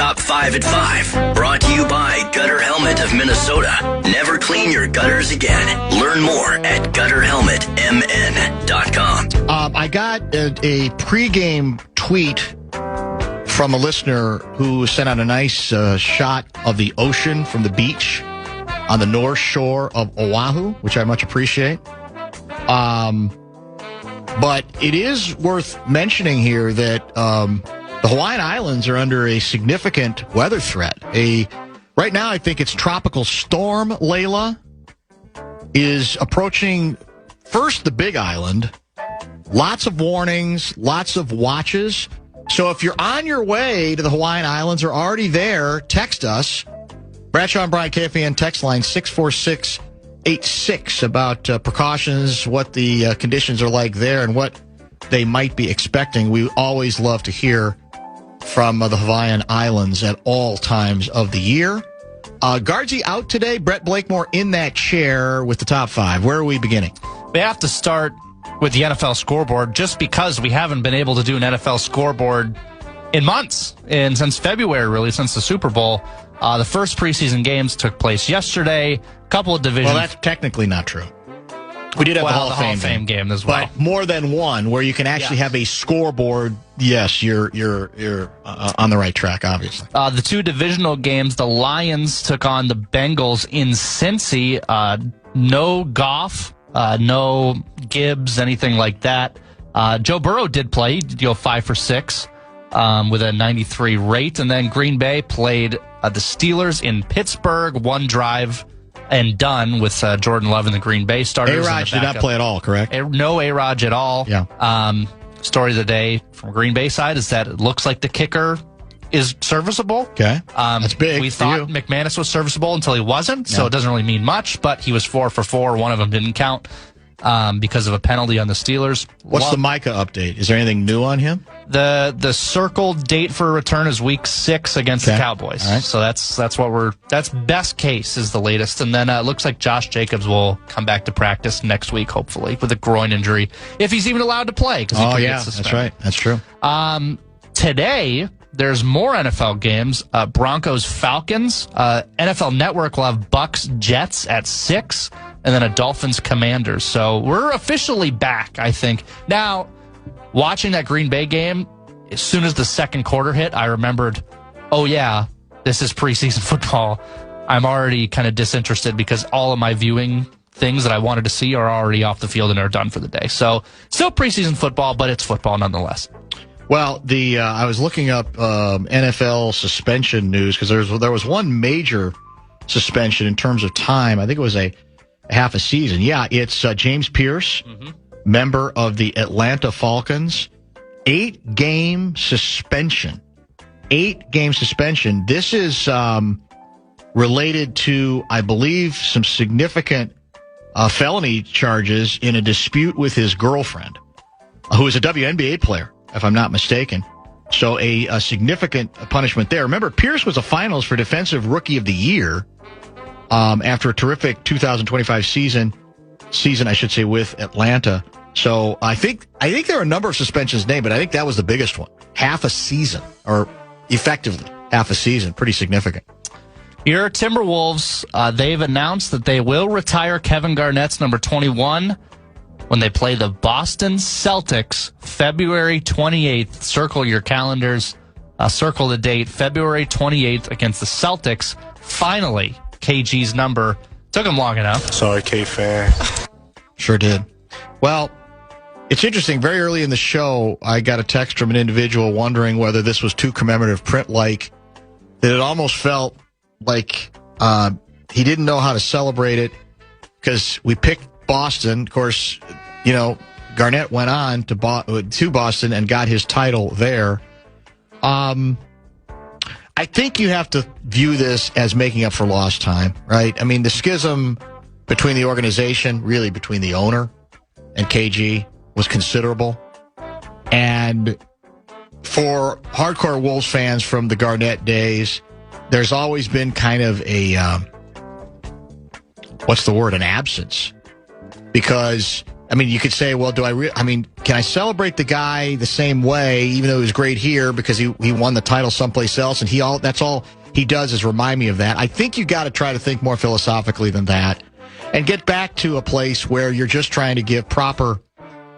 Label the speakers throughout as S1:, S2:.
S1: Top 5 at 5. Brought to you by Gutter Helmet of Minnesota. Never clean your gutters again. Learn more at gutterhelmetmn.com.
S2: I got a pregame tweet from a listener who sent out a nice shot of the ocean from the beach on the north shore of Oahu, which I much appreciate. But it is worth mentioning here that the Hawaiian Islands are under a significant weather threat. Right now, I think it's Tropical Storm Layla is approaching first the Big Island. Lots of warnings, lots of watches. So if you're on your way to the Hawaiian Islands or already there, text us. Bradshaw and Bryant KFAN text line 64686 about precautions, what the conditions are like there, and what they might be expecting. We always love to hear from the Hawaiian Islands at all times of the year. Guardsy out today. Brett Blakemore in that chair with the top 5. Where are we beginning?
S3: We have to start with the NFL scoreboard just because we haven't been able to do an NFL scoreboard in months, and since February, really, since the Super Bowl. The first preseason games took place yesterday. A couple of divisions.
S2: Well, that's technically not true. We did have the Hall of Fame
S3: game as well,
S2: but more than one where you can actually have a scoreboard. Yes, you're on the right track. Obviously,
S3: the two divisional games. The Lions took on the Bengals in Cincy. No Goff, no Gibbs, anything like that. Joe Burrow did play. He did go 5 for 6 with a 93 rate, and then Green Bay played the Steelers in Pittsburgh. One drive and done with Jordan Love and the Green Bay starters.
S2: A-Rod did not play at all, correct?
S3: No A-Rod at all.
S2: Yeah.
S3: Story of the day from Green Bay side is that it looks like the kicker is serviceable.
S2: Okay. That's big.
S3: We thought McManus was serviceable until he wasn't, so it doesn't really mean much, but he was 4 for 4. One of them didn't count because of a penalty on the Steelers.
S2: What's the Micah update? Is there anything new on him?
S3: The circled date for return is week 6 against the Cowboys.
S2: Right.
S3: So that's best case is the latest. And then it looks like Josh Jacobs will come back to practice next week, hopefully, with a groin injury, if he's even allowed to play.
S2: Oh, yeah, that's right. That's true.
S3: Today, there's more NFL games. Broncos-Falcons. NFL Network will have Bucks-Jets at 6, and then a Dolphins-Commanders. So we're officially back, I think. Now, watching that Green Bay game, as soon as the second quarter hit, I remembered, oh, yeah, this is preseason football. I'm already kind of disinterested because all of my viewing things that I wanted to see are already off the field and are done for the day. So still preseason football, but it's football nonetheless.
S2: Well, I was looking up NFL suspension news because there was one major suspension in terms of time. I think it was a half a season. Yeah, it's James Pierce, member of the Atlanta Falcons. 8-game suspension. 8-game suspension. This is related to, I believe, some significant felony charges in a dispute with his girlfriend, who is a WNBA player, if I'm not mistaken. So a significant punishment there. Remember, Pierce was a finalist for Defensive Rookie of the Year after a terrific 2025 season, I should say, with Atlanta. So I think there are a number of suspensions named, but I think that was the biggest one. Half a season, or effectively half a season. Pretty significant.
S3: Your Timberwolves, they've announced that they will retire Kevin Garnett's number 21 when they play the Boston Celtics February 28th. Circle your calendars. Circle the date, February 28th against the Celtics. Finally, KG's number. Took him long enough.
S4: Sorry, KFAN.
S2: Sure did. Well, it's interesting. Very early in the show, I got a text from an individual wondering whether this was too commemorative print-like, that it almost felt like he didn't know how to celebrate it because we picked Boston. Of course, Garnett went on to Boston and got his title there. I think you have to view this as making up for lost time, right? I mean, the schism between the organization, really between the owner and KG, was considerable. And for hardcore Wolves fans from the Garnett days, there's always been kind of an absence. Because I mean, you could say, well, can I celebrate the guy the same way, even though he was great here because he won the title someplace else, and that's all he does is remind me of that. I think you got to try to think more philosophically than that and get back to a place where you're just trying to give proper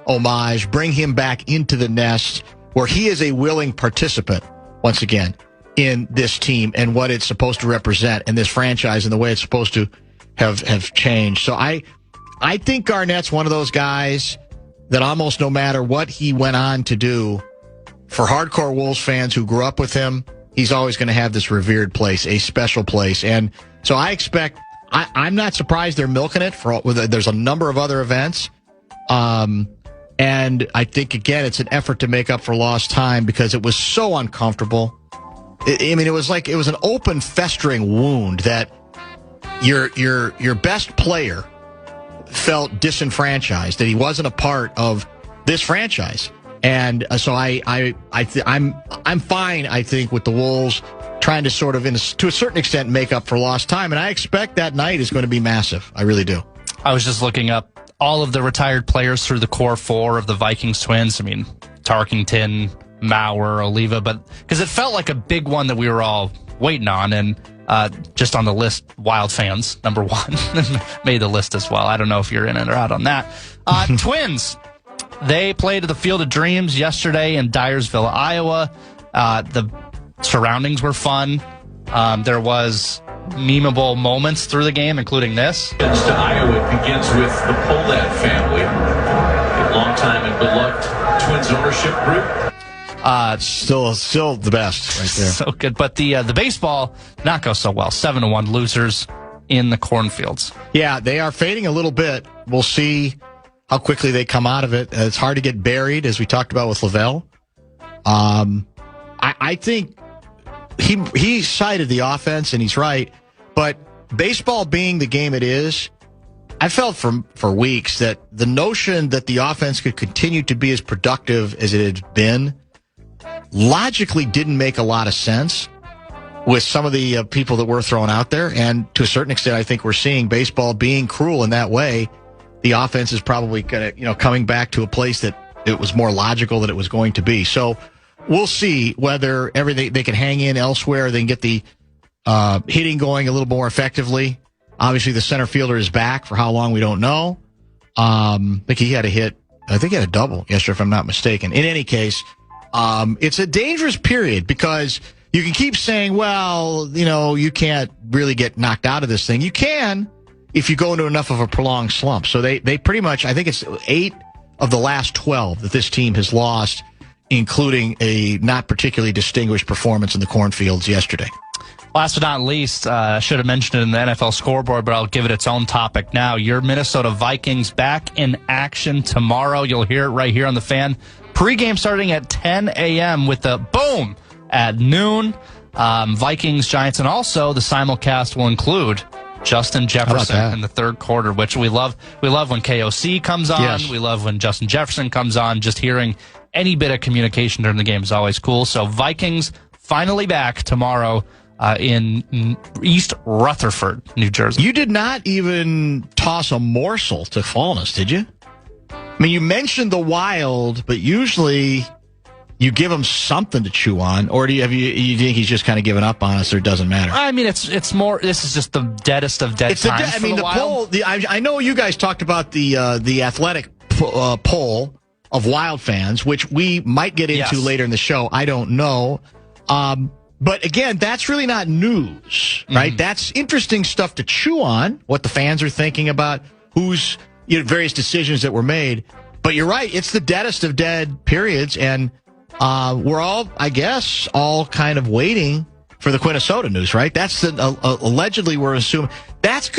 S2: homage, bring him back into the nest where he is a willing participant, once again, in this team and what it's supposed to represent and this franchise and the way it's supposed to have changed. So I think Garnett's one of those guys that almost no matter what he went on to do, for hardcore Wolves fans who grew up with him, he's always going to have this revered place, a special place. And so I expect, I'm not surprised they're milking it. There's a number of other events. And I think, again, it's an effort to make up for lost time because it was so uncomfortable. It was like it was an open, festering wound that your best player felt disenfranchised, that he wasn't a part of this franchise. And so I'm fine, I think, with the Wolves trying to sort of, to a certain extent, make up for lost time. And I expect that night is going to be massive. I really do.
S3: I was just looking up all of the retired players through the core four of the Vikings twins. I mean, Tarkington, Maurer, Oliva, but because it felt like a big one that we were all waiting on. And just on the list, Wild fans, number one, made the list as well. I don't know if you're in it or out on that. Twins, they played at the Field of Dreams yesterday in Dyersville, Iowa. The surroundings were fun. There was memeable moments through the game, including this.
S4: To Iowa, it begins with the Polad family, a long-time and beloved Twins ownership group.
S2: Still the best right there.
S3: So good. But the baseball not go so well. 7-1 losers in the cornfields.
S2: Yeah, they are fading a little bit. We'll see how quickly they come out of it. It's hard to get buried, as we talked about with Lavelle. I think he cited the offense, and he's right. But baseball being the game it is, I felt for weeks that the notion that the offense could continue to be as productive as it had been logically didn't make a lot of sense with some of the people that were thrown out there. And to a certain extent, I think we're seeing baseball being cruel in that way. The offense is probably going to, coming back to a place that it was more logical that it was going to be. So we'll see whether they can hang in elsewhere. They can get the hitting going a little more effectively. Obviously, the center fielder is back. For how long, we don't know. I think he had a hit. I think he had a double yesterday, if I'm not mistaken. In any case, it's a dangerous period because you can keep saying, well, you can't really get knocked out of this thing. You can if you go into enough of a prolonged slump. So they pretty much, I think it's 8 of the last 12 that this team has lost, including a not particularly distinguished performance in the cornfields yesterday.
S3: Last but not least, I should have mentioned it in the NFL scoreboard, but I'll give it its own topic now. Your Minnesota Vikings back in action tomorrow. You'll hear it right here on the Fan. Pre-game starting at 10 a.m. with the boom at noon. Vikings, Giants, and also the simulcast will include Justin Jefferson in the third quarter, which we love. We love when KOC comes on. Yes. We love when Justin Jefferson comes on. Just hearing any bit of communication during the game is always cool. So Vikings finally back tomorrow in East Rutherford, New Jersey.
S2: You did not even toss a morsel to Fallness, did you? I mean, you mentioned the Wild, but usually you give him something to chew on, or do you think he's just kind of given up on us, or it doesn't matter?
S3: I mean, it's more. This is just the deadest of dead times.
S2: The poll. I know you guys talked about the athletic poll of Wild fans, which we might get into later in the show. I don't know. But again, that's really not news, right? Mm-hmm. That's interesting stuff to chew on, what the fans are thinking about, who's various decisions that were made. But you're right, it's the deadest of dead periods, and we're all, I guess, all kind of waiting for the Quinnesota news, right? That's allegedly we're assuming that's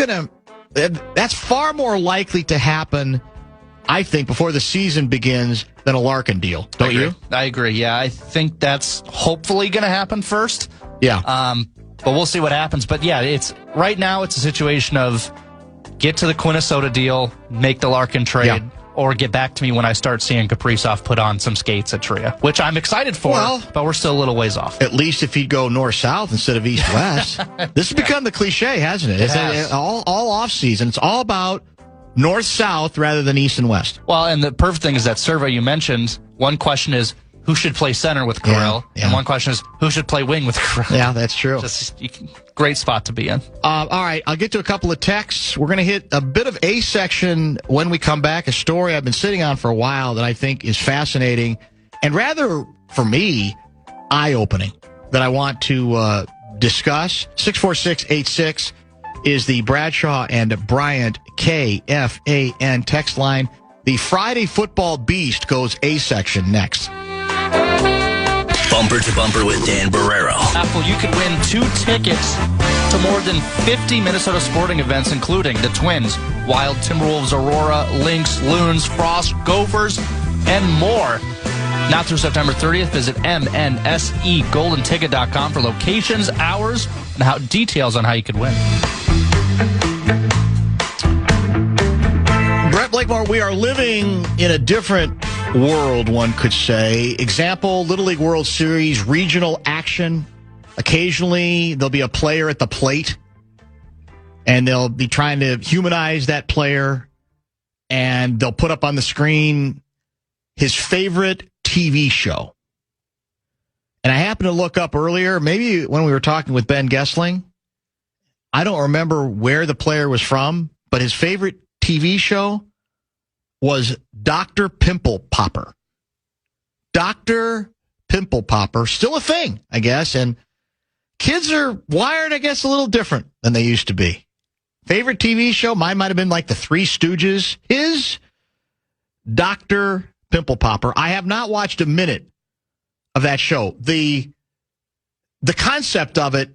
S2: far more likely to happen, I think, before the season begins than a Larkin deal. Don't you?
S3: I agree. Yeah, I think that's hopefully going to happen first.
S2: Yeah.
S3: But we'll see what happens. But yeah, right now it's a situation of get to the Quinnesota deal, make the Larkin trade, or get back to me when I start seeing Kaprizov put on some skates at Tria, which I'm excited for, but we're still a little ways off.
S2: At least if he'd go north-south instead of east-west. This has become the cliche, hasn't it? It's all off-season. It's all about north-south rather than east and west.
S3: Well, and the perfect thing is that survey you mentioned, one question is, who should play center with Kirill?
S2: Yeah.
S3: And one question is, who should play wing with Kirill?
S2: Yeah, that's true.
S3: Great spot to be in.
S2: All right, I'll get to a couple of texts. We're going to hit a bit of A section when we come back, a story I've been sitting on for a while that I think is fascinating and rather, for me, eye-opening that I want to discuss. 64686 is the Bradshaw and Bryant KFAN text line. The Friday Football Beast goes A section next.
S1: Bumper to Bumper with Dan Barreiro.
S3: Apple, you could win 2 tickets to more than 50 Minnesota sporting events, including the Twins, Wild, Timberwolves, Aurora, Lynx, Loons, Frost, Gophers, and more. Now through September 30th, visit MNSEGoldenTicket.com for locations, hours, and details on how you could win.
S2: Brett Blakemore, we are living in a different world, one could say. Example, Little League World Series, regional action. Occasionally, there'll be a player at the plate, and they'll be trying to humanize that player, and they'll put up on the screen his favorite TV show. And I happened to look up earlier, maybe when we were talking with Ben Gessling, I don't remember where the player was from, but his favorite TV show was Dr. Pimple Popper. Dr. Pimple Popper, still a thing, I guess, and kids are wired, I guess, a little different than they used to be. Favorite TV show, mine might have been like the Three Stooges. His Dr. Pimple Popper. I have not watched a minute of that show. The concept of it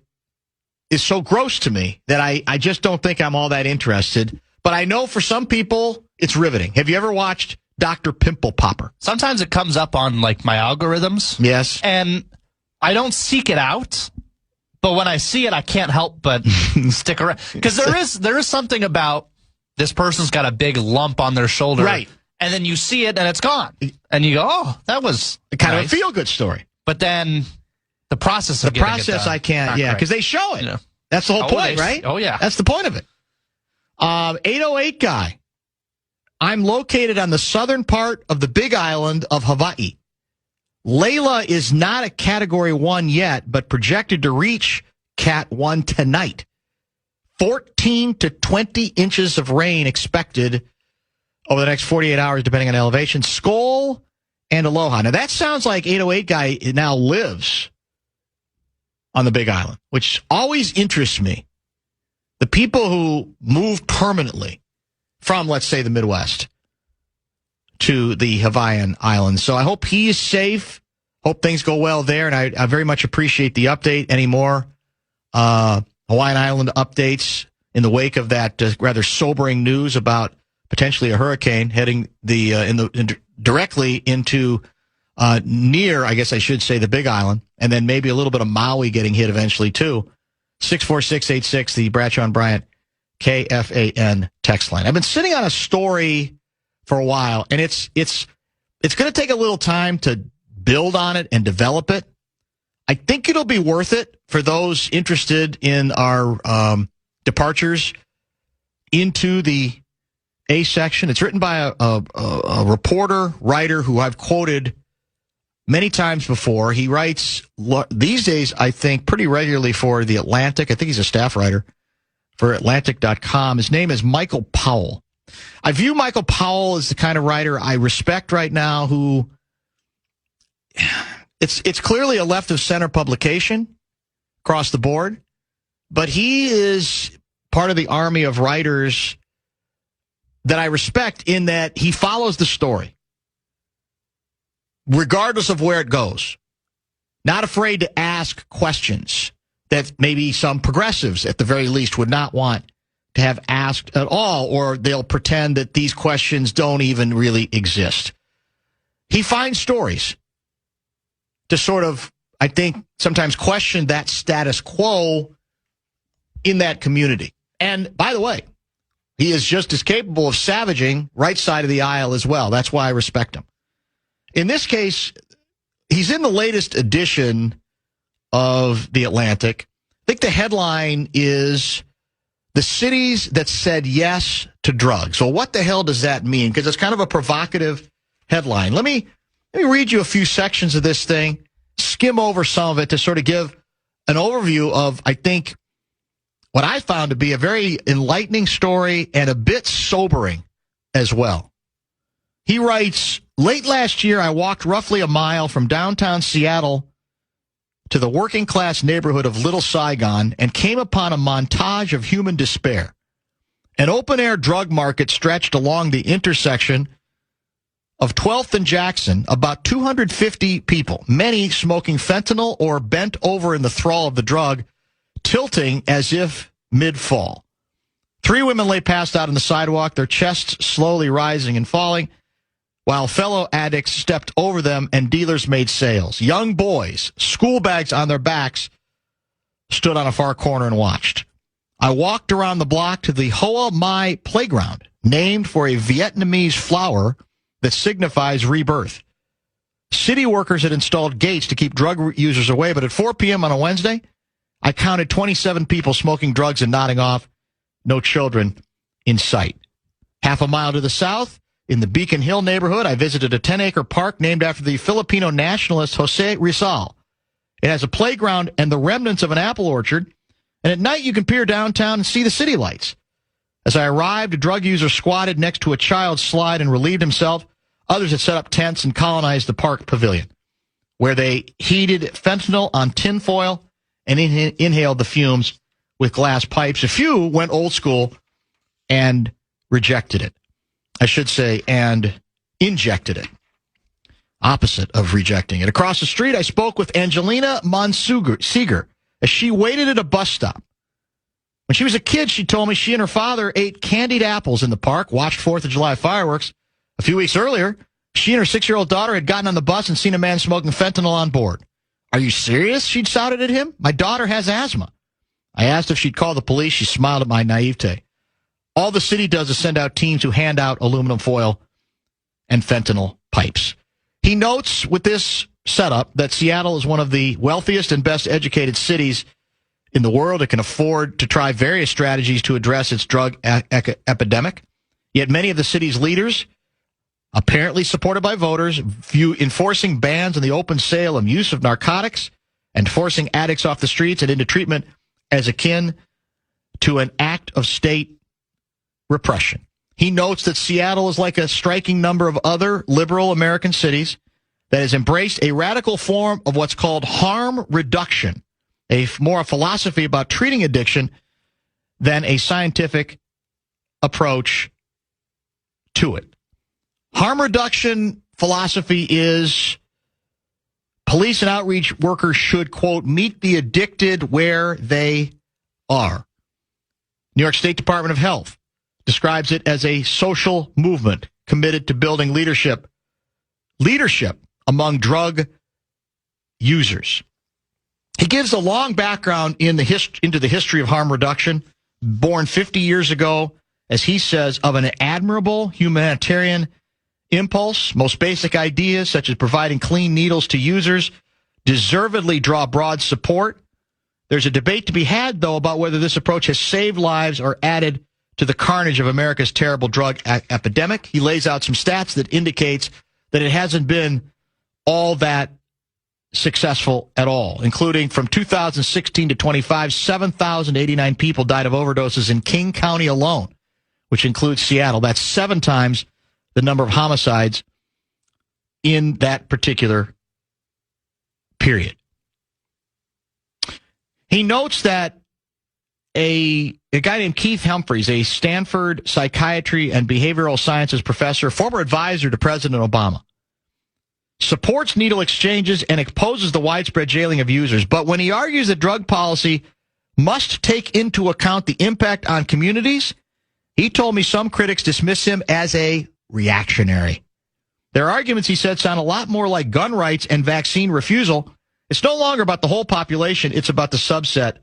S2: is so gross to me that I just don't think I'm all that interested. But I know for some people, it's riveting. Have you ever watched Dr. Pimple Popper?
S3: Sometimes it comes up on like my algorithms.
S2: Yes.
S3: And I don't seek it out, but when I see it, I can't help but stick around. Because there is something about this person's got a big lump on their shoulder.
S2: Right.
S3: And then you see it and it's gone. And you go, oh, that was
S2: kind
S3: nice.
S2: of a feel-good story.
S3: But then the process of
S2: the process I can't, yeah, because they show it. You know. That's the whole point, right?
S3: Oh, yeah.
S2: That's the point of it. 808 guy. I'm located on the southern part of the Big Island of Hawaii. Layla is not a Category 1 yet, but projected to reach Cat 1 tonight. 14 to 20 inches of rain expected over the next 48 hours, depending on elevation. Skol and aloha. Now, that sounds like 808 guy now lives on the Big Island, which always interests me. The people who move permanently from, let's say, the Midwest to the Hawaiian Islands. So I hope he is safe. Hope things go well there, and I very much appreciate the update. Any more Hawaiian Island updates in the wake of that rather sobering news about potentially a hurricane heading directly into near, I guess I should say, the Big Island, and then maybe a little bit of Maui getting hit eventually too. 64686, the Bradshaw and Bryant KFAN text line. I've been sitting on a story for a while, and it's going to take a little time to build on it and develop it. I think it'll be worth it for those interested in our departures into the A section. It's written by a reporter, writer who I've quoted many times before. He writes these days, I think, pretty regularly for The Atlantic. I think he's a staff writer for Atlantic.com. His name is Michael Powell. I view Michael Powell as the kind of writer I respect right now who it's clearly a left of center publication across the board, but he is part of the army of writers that I respect in that he follows the story, regardless of where it goes. Not afraid to ask questions that maybe some progressives, at the very least, would not want to have asked at all, or they'll pretend that these questions don't even really exist. He finds stories to sort of, I think, sometimes question that status quo in that community. And, by the way, he is just as capable of savaging right side of the aisle as well. That's why I respect him. In this case, he's in the latest edition of The Atlantic. I think the headline is The cities that said yes to drugs. So what the hell does that mean? Because it's kind of a provocative headline. Let me read you a few sections of this thing, skim over some of it to sort of give an overview of, I think, what I found to be a very enlightening story and a bit sobering as well. He writes, late last year, I walked roughly a mile from downtown Seattle to the working-class neighborhood of Little Saigon and came upon a montage of human despair. An open-air drug market stretched along the intersection of 12th and Jackson, about 250 people, many smoking fentanyl or bent over in the thrall of the drug, tilting as if mid-fall. 3 women lay passed out on the sidewalk, their chests slowly rising and falling, while fellow addicts stepped over them and dealers made sales. Young boys, school bags on their backs, stood on a far corner and watched. I walked around the block to the Hoa Mai playground, named for a Vietnamese flower that signifies rebirth. City workers had installed gates to keep drug users away, but at 4 p.m. on a Wednesday, I counted 27 people smoking drugs and nodding off, no children in sight. Half a mile to the south, in the Beacon Hill neighborhood, I visited a 10-acre park named after the Filipino nationalist Jose Rizal. It has a playground and the remnants of an apple orchard, and at night you can peer downtown and see the city lights. As I arrived, a drug user squatted next to a child's slide and relieved himself. Others had set up tents and colonized the park pavilion, where they heated fentanyl on tinfoil and inhaled the fumes with glass pipes. A few went old school and rejected it. I should say, and injected it. Opposite of rejecting it. Across the street, I spoke with Angelina Monseger as she waited at a bus stop. When she was a kid, she told me she and her father ate candied apples in the park, watched 4th of July fireworks. A few weeks earlier, she and her 6-year-old daughter had gotten on the bus and seen a man smoking fentanyl on board. Are you serious? She'd shouted at him. My daughter has asthma. I asked if she'd call the police. She smiled at my naivete. All the city does is send out teams who hand out aluminum foil and fentanyl pipes. He notes with this setup that Seattle is one of the wealthiest and best educated cities in the world. It can afford to try various strategies to address its drug epidemic. Yet many of the city's leaders, apparently supported by voters, view enforcing bans on the open sale and use of narcotics and forcing addicts off the streets and into treatment as akin to an act of state repression. He notes that Seattle is like a striking number of other liberal American cities that has embraced a radical form of what's called harm reduction, a philosophy about treating addiction than a scientific approach to it. Harm reduction philosophy is police and outreach workers should, quote, meet the addicted where they are. New York State Department of Health describes it as a social movement committed to building leadership among drug users. He gives a long background into the history of harm reduction, born 50 years ago, as he says, of an admirable humanitarian impulse. Most basic ideas, such as providing clean needles to users, deservedly draw broad support. There's a debate to be had, though, about whether this approach has saved lives or added to the carnage of America's terrible drug epidemic. He lays out some stats that indicates that it hasn't been all that successful at all, including from 2016 to 25, 7,089 people died of overdoses in King County alone, which includes Seattle. That's 7 times the number of homicides in that particular period. He notes that a guy named Keith Humphreys, a Stanford psychiatry and behavioral sciences professor, former advisor to President Obama, supports needle exchanges and opposes the widespread jailing of users. But when he argues that drug policy must take into account the impact on communities, he told me some critics dismiss him as a reactionary. Their arguments, he said, sound a lot more like gun rights and vaccine refusal. It's no longer about the whole population. It's about the subset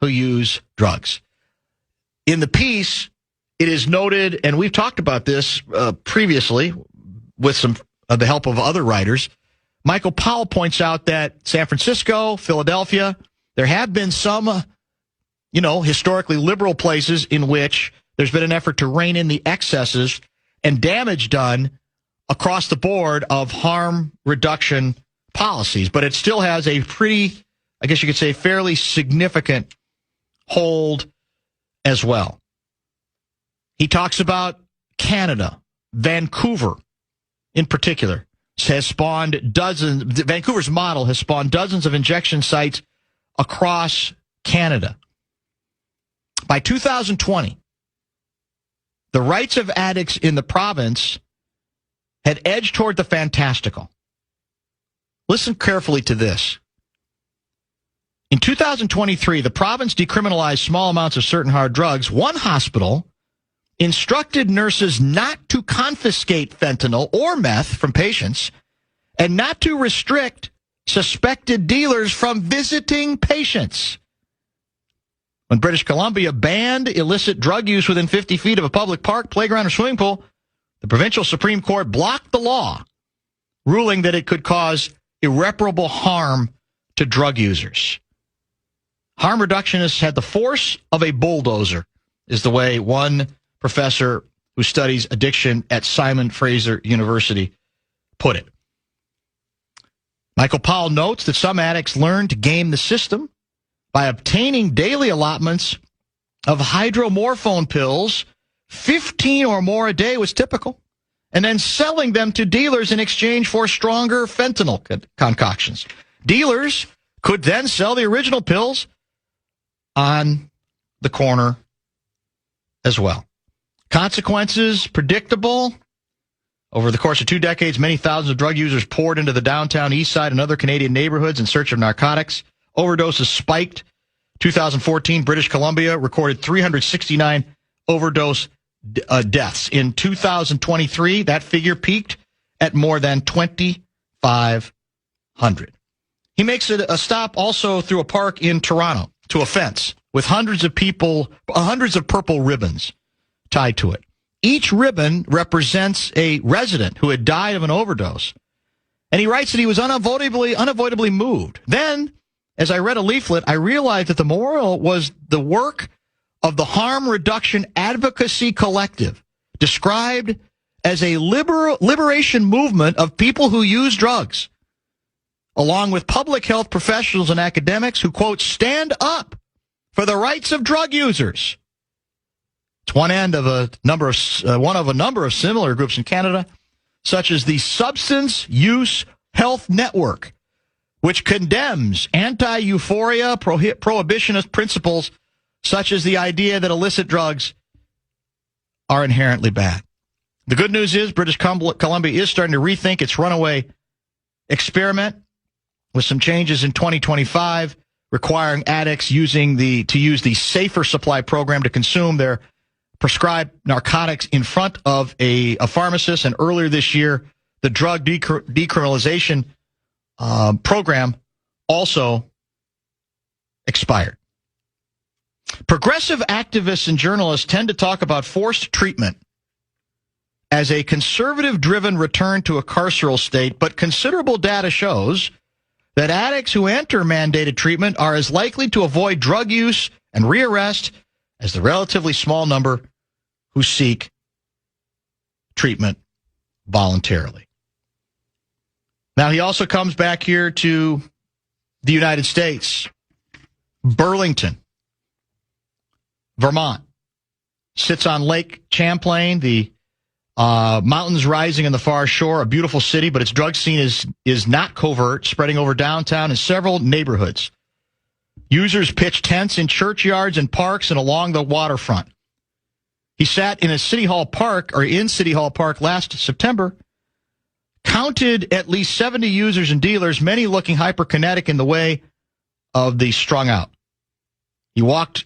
S2: who use drugs. In the piece, it is noted, and we've talked about this previously with some the help of other writers. Michael Powell points out that San Francisco, Philadelphia, there have been some historically liberal places in which there's been an effort to rein in the excesses and damage done across the board of harm reduction policies. But it still has a pretty, I guess you could say, fairly significant hold as well. He talks about Canada, Vancouver in particular, has spawned dozens. Vancouver's model has spawned dozens of injection sites across Canada. By 2020, the rights of addicts in the province had edged toward the fantastical. Listen carefully to this. In 2023, the province decriminalized small amounts of certain hard drugs. One hospital instructed nurses not to confiscate fentanyl or meth from patients and not to restrict suspected dealers from visiting patients. When British Columbia banned illicit drug use within 50 feet of a public park, playground, or swimming pool, the provincial Supreme Court blocked the law, ruling that it could cause irreparable harm to drug users. Harm reductionists had the force of a bulldozer, is the way one professor who studies addiction at Simon Fraser University put it. Michael Powell notes that some addicts learn to game the system by obtaining daily allotments of hydromorphone pills. 15 or more a day was typical, and then selling them to dealers in exchange for stronger fentanyl concoctions. Dealers could then sell the original pills on the corner as well. Consequences predictable. Over the course of 2 decades, many thousands of drug users poured into the downtown east side and other Canadian neighborhoods in search of narcotics. Overdoses spiked. 2014, British Columbia recorded 369 overdose deaths. In 2023, that figure peaked at more than 2,500. He makes a stop also through a park in Toronto to a fence with hundreds of purple ribbons tied to it. Each ribbon represents a resident who had died of an overdose. And he writes that he was unavoidably moved. Then, as I read a leaflet, I realized that the memorial was the work of the Harm Reduction Advocacy Collective, described as a liberation movement of people who use drugs, along with public health professionals and academics who, quote, stand up for the rights of drug users. It's one of a number of similar groups in Canada, such as the Substance Use Health Network, which condemns anti-euphoria prohibitionist principles such as the idea that illicit drugs are inherently bad. The good news is British Columbia is starting to rethink its runaway experiment with some changes in 2025 requiring addicts to use the Safer Supply program to consume their prescribed narcotics in front of a pharmacist. And earlier this year, the drug decriminalization program also expired. Progressive activists and journalists tend to talk about forced treatment as a conservative-driven return to a carceral state, but considerable data shows that addicts who enter mandated treatment are as likely to avoid drug use and rearrest as the relatively small number who seek treatment voluntarily. Now, he also comes back here to the United States. Burlington, Vermont, sits on Lake Champlain, the mountains rising on the far shore, a beautiful city, but its drug scene is not covert, spreading over downtown and several neighborhoods. Users pitch tents in churchyards and parks and along the waterfront. He sat in City Hall Park last September, counted at least 70 users and dealers, many looking hyperkinetic in the way of the strung out. He walked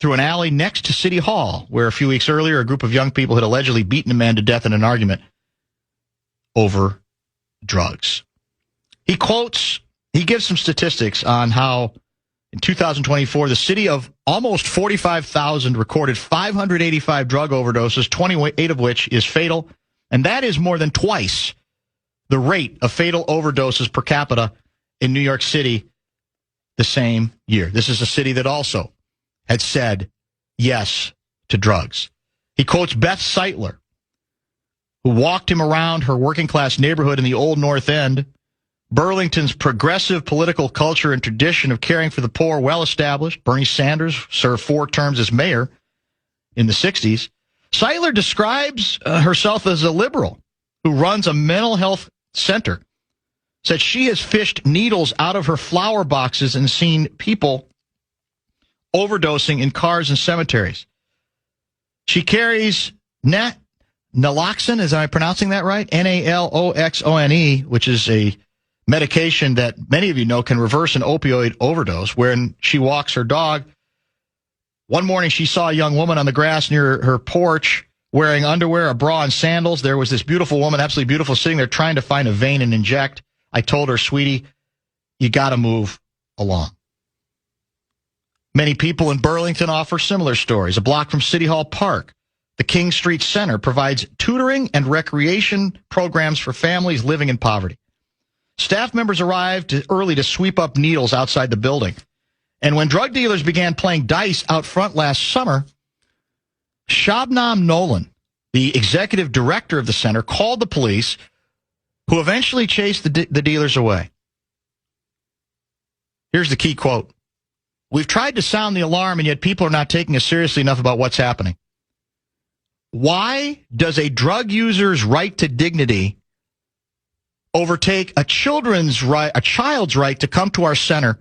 S2: through an alley next to City Hall, where a few weeks earlier a group of young people had allegedly beaten a man to death in an argument over drugs. He gives some statistics on how in 2024, the city of almost 45,000 recorded 585 drug overdoses, 28 of which is fatal, and that is more than twice the rate of fatal overdoses per capita in New York City the same year. This is a city that also had said yes to drugs. He quotes Beth Seitler, who walked him around her working-class neighborhood in the Old North End. Burlington's progressive political culture and tradition of caring for the poor, well established. Bernie Sanders served 4 terms as mayor in the 60s. Seitler describes herself as a liberal who runs a mental health center. Said she has fished needles out of her flower boxes and seen people overdosing in cars and cemeteries. She carries naloxone, is I pronouncing that right? Naloxone, which is a medication that many of you know can reverse an opioid overdose. When she walks her dog, one morning she saw a young woman on the grass near her porch wearing underwear, a bra, and sandals. There was this beautiful woman, absolutely beautiful, sitting there trying to find a vein and inject. I told her, sweetie, you got to move along. Many people in Burlington offer similar stories. A block from City Hall Park, the King Street Center provides tutoring and recreation programs for families living in poverty. Staff members arrived early to sweep up needles outside the building. And when drug dealers began playing dice out front last summer, Shabnam Nolan, the executive director of the center, called the police, who eventually chased the dealers away. Here's the key quote. We've tried to sound the alarm, and yet people are not taking us seriously enough about what's happening. Why does a drug user's right to dignity overtake a child's right to come to our center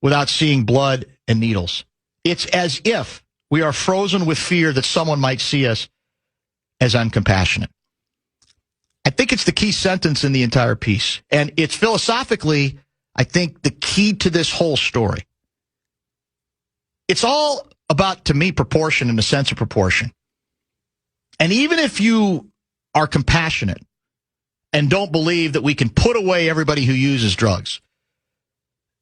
S2: without seeing blood and needles? It's as if we are frozen with fear that someone might see us as uncompassionate. I think it's the key sentence in the entire piece. And it's philosophically, I think, the key to this whole story. It's all about, to me, proportion and a sense of proportion. And even if you are compassionate and don't believe that we can put away everybody who uses drugs,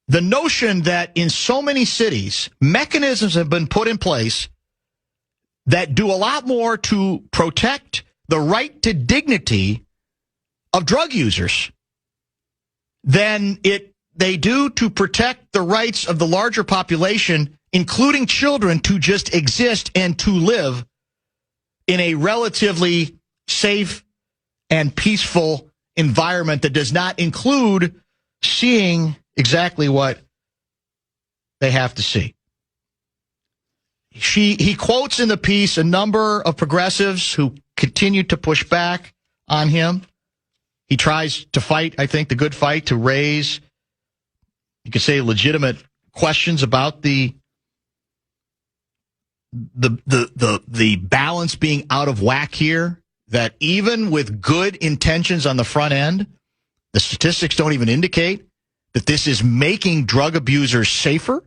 S2: the notion that in so many cities, mechanisms have been put in place that do a lot more to protect the right to dignity of drug users than they do to protect the rights of the larger population, including children, to just exist and to live in a relatively safe and peaceful environment that does not include seeing exactly what they have to see. He quotes in the piece a number of progressives who continue to push back on him. He tries to fight, I think, the good fight to raise, you could say, legitimate questions about the balance being out of whack here, that even with good intentions on the front end, the statistics don't even indicate that this is making drug abusers safer,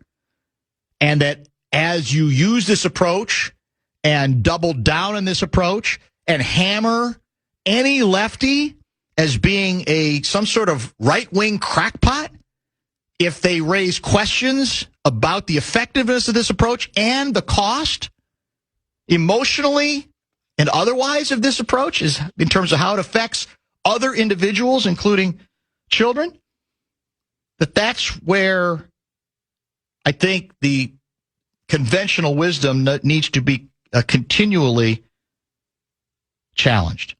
S2: and that as you use this approach and double down on this approach and hammer any lefty as being some sort of right-wing crackpot, if they raise questions about the effectiveness of this approach and the cost, emotionally and otherwise, of this approach, is in terms of how it affects other individuals, including children, that's where I think the conventional wisdom needs to be continually challenged.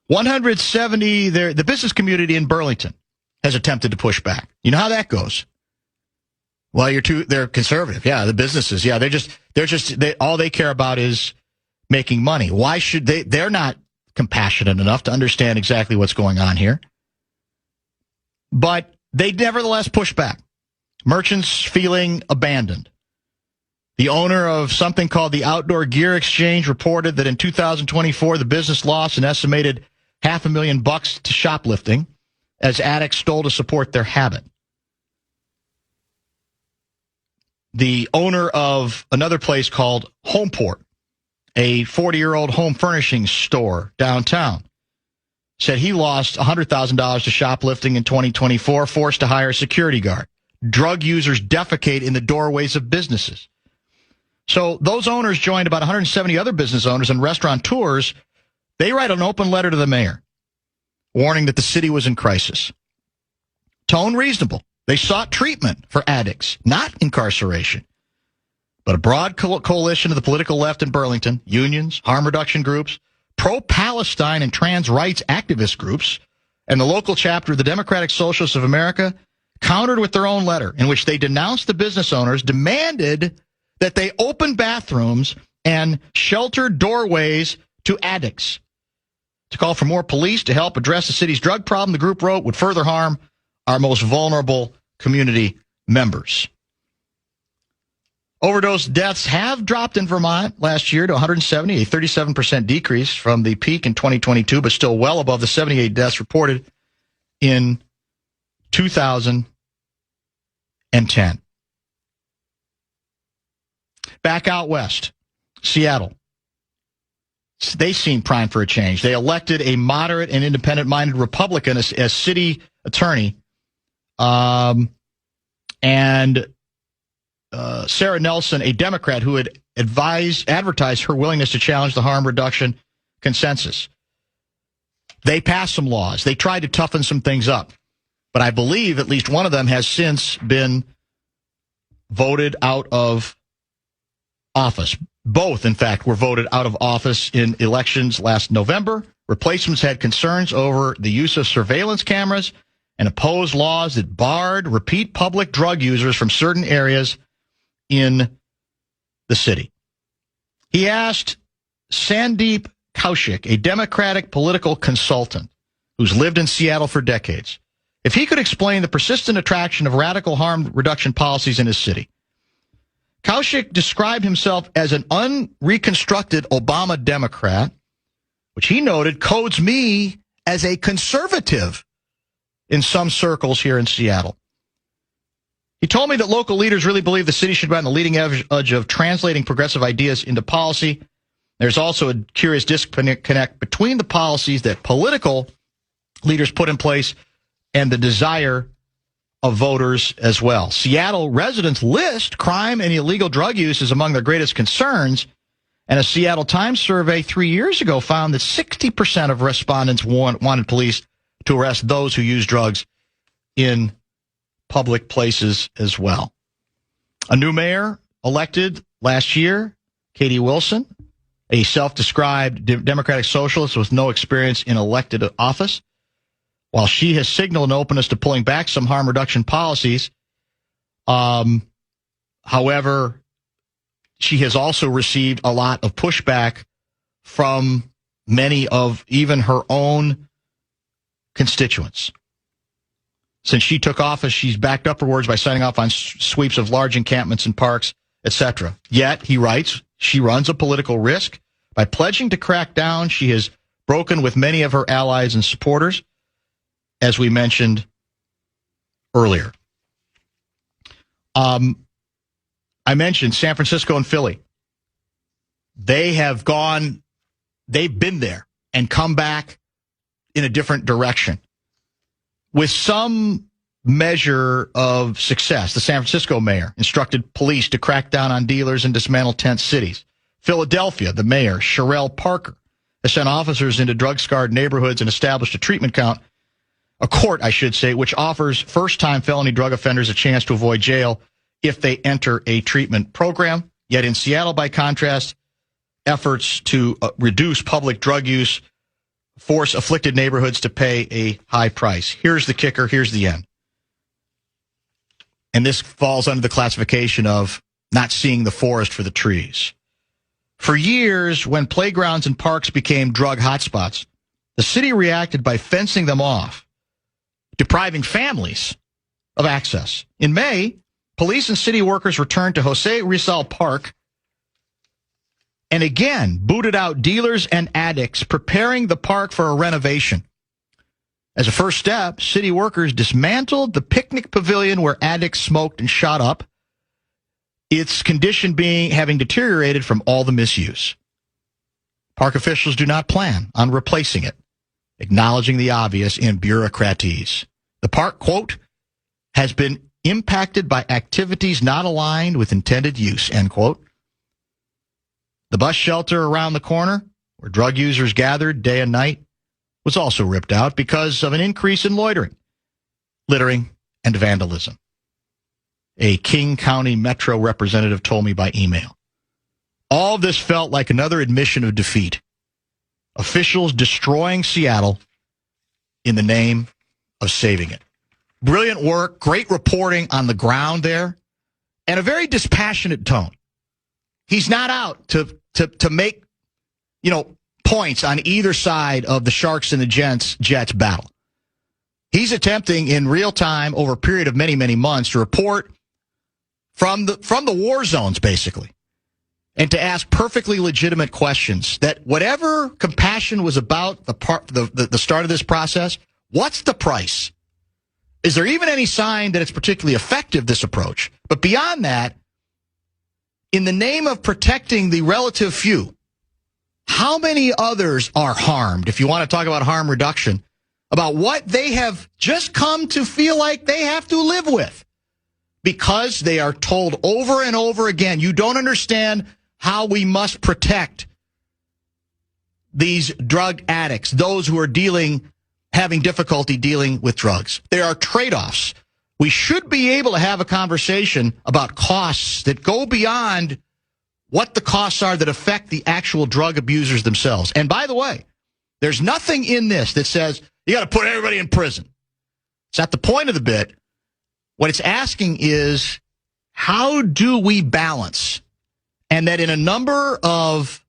S2: 170, the business community in Burlington has attempted to push back. You know how that goes. Well, they're conservative. Yeah, the businesses. Yeah, all they care about is making money. Why should they? They're not compassionate enough to understand exactly what's going on here. But they nevertheless push back. Merchants feeling abandoned. The owner of something called the Outdoor Gear Exchange reported that in 2024, the business lost an estimated $500,000 to shoplifting as addicts stole to support their habit. The owner of another place called Homeport, a 40-year-old home furnishing store downtown, said he lost $100,000 to shoplifting in 2024, forced to hire a security guard. Drug users defecate in the doorways of businesses. So those owners joined about 170 other business owners and restaurateurs. They write an open letter to the mayor, warning that the city was in crisis. Tone reasonable. They sought treatment for addicts, not incarceration. But a broad coalition of the political left in Burlington, unions, harm reduction groups, pro-Palestine and trans rights activist groups, and the local chapter of the Democratic Socialists of America countered with their own letter in which they denounced the business owners, demanded that they open bathrooms and shelter doorways to addicts. To call for more police to help address the city's drug problem, the group wrote, would further harm our most vulnerable community members. Overdose deaths have dropped in Vermont last year to 170, a 37% decrease from the peak in 2022, but still well above the 78 deaths reported in 2010. Back out west, Seattle. They seem primed for a change. They elected a moderate and independent-minded Republican as city attorney. Sarah Nelson, a Democrat who had advertised her willingness to challenge the harm reduction consensus. They passed some laws. They tried to toughen some things up. But I believe at least one of them has since been voted out of office. Both, in fact, were voted out of office in elections last November. Replacements had concerns over the use of surveillance cameras and opposed laws that barred repeat public drug users from certain areas in the city. He asked Sandeep Kaushik, a Democratic political consultant who's lived in Seattle for decades, if he could explain the persistent attraction of radical harm reduction policies in his city. Kaushik described himself as an unreconstructed Obama Democrat, which he noted codes me as a conservative in some circles here in Seattle. He told me that local leaders really believe the city should be on the leading edge of translating progressive ideas into policy. There's also a curious disconnect between the policies that political leaders put in place and the desire of voters as well. Seattle residents list crime and illegal drug use as among their greatest concerns, and a Seattle Times survey 3 years ago found that 60% of respondents wanted police to arrest those who use drugs in public places as well. A new mayor elected last year, Katie Wilson, a self-described Democratic socialist with no experience in elected office. While she has signaled an openness to pulling back some harm reduction policies, however, she has also received a lot of pushback from many of even her own constituents. Since she took office, she's backed up her words by signing off on sweeps of large encampments and parks, etc. Yet, he writes, she runs a political risk. By pledging to crack down, she has broken with many of her allies and supporters, as we mentioned earlier. I mentioned San Francisco and Philly. They've been there and come back in a different direction. With some measure of success, the San Francisco mayor instructed police to crack down on dealers and dismantle tent cities. Philadelphia, the mayor, Sherelle Parker, has sent officers into drug-scarred neighborhoods and established a court, which offers first-time felony drug offenders a chance to avoid jail if they enter a treatment program. Yet in Seattle, by contrast, efforts to reduce public drug use force afflicted neighborhoods to pay a high price. Here's the kicker. Here's the end. And this falls under the classification of not seeing the forest for the trees. For years, when playgrounds and parks became drug hotspots, the city reacted by fencing them off, depriving families of access. In May, police and city workers returned to Jose Rizal Park and again booted out dealers and addicts, preparing the park for a renovation. As a first step, city workers dismantled the picnic pavilion where addicts smoked and shot up, its condition having deteriorated from all the misuse. Park officials do not plan on replacing it, acknowledging the obvious in bureaucratese. The park, quote, has been impacted by activities not aligned with intended use, end quote. The bus shelter around the corner, where drug users gathered day and night, was also ripped out because of an increase in loitering, littering, and vandalism. A King County Metro representative told me by email. All of this felt like another admission of defeat. Officials destroying Seattle in the name of saving it. Brilliant work, great reporting on the ground there, and a very dispassionate tone. He's not out to make, points on either side of the Sharks and the Jets battle. He's attempting in real time over a period of many, many months to report from the war zones, basically, and to ask perfectly legitimate questions that whatever compassion was about the start of this process, what's the price? Is there even any sign that it's particularly effective, this approach? But beyond that, in the name of protecting the relative few, how many others are harmed, if you want to talk about harm reduction, about what they have just come to feel like they have to live with because they are told over and over again, you don't understand how we must protect these drug addicts, those who are having difficulty dealing with drugs. There are trade-offs. We should be able to have a conversation about costs that go beyond what the costs are that affect the actual drug abusers themselves. And by the way, there's nothing in this that says you got to put everybody in prison. It's not the point of the bit. What it's asking is, how do we balance? And that in a number of,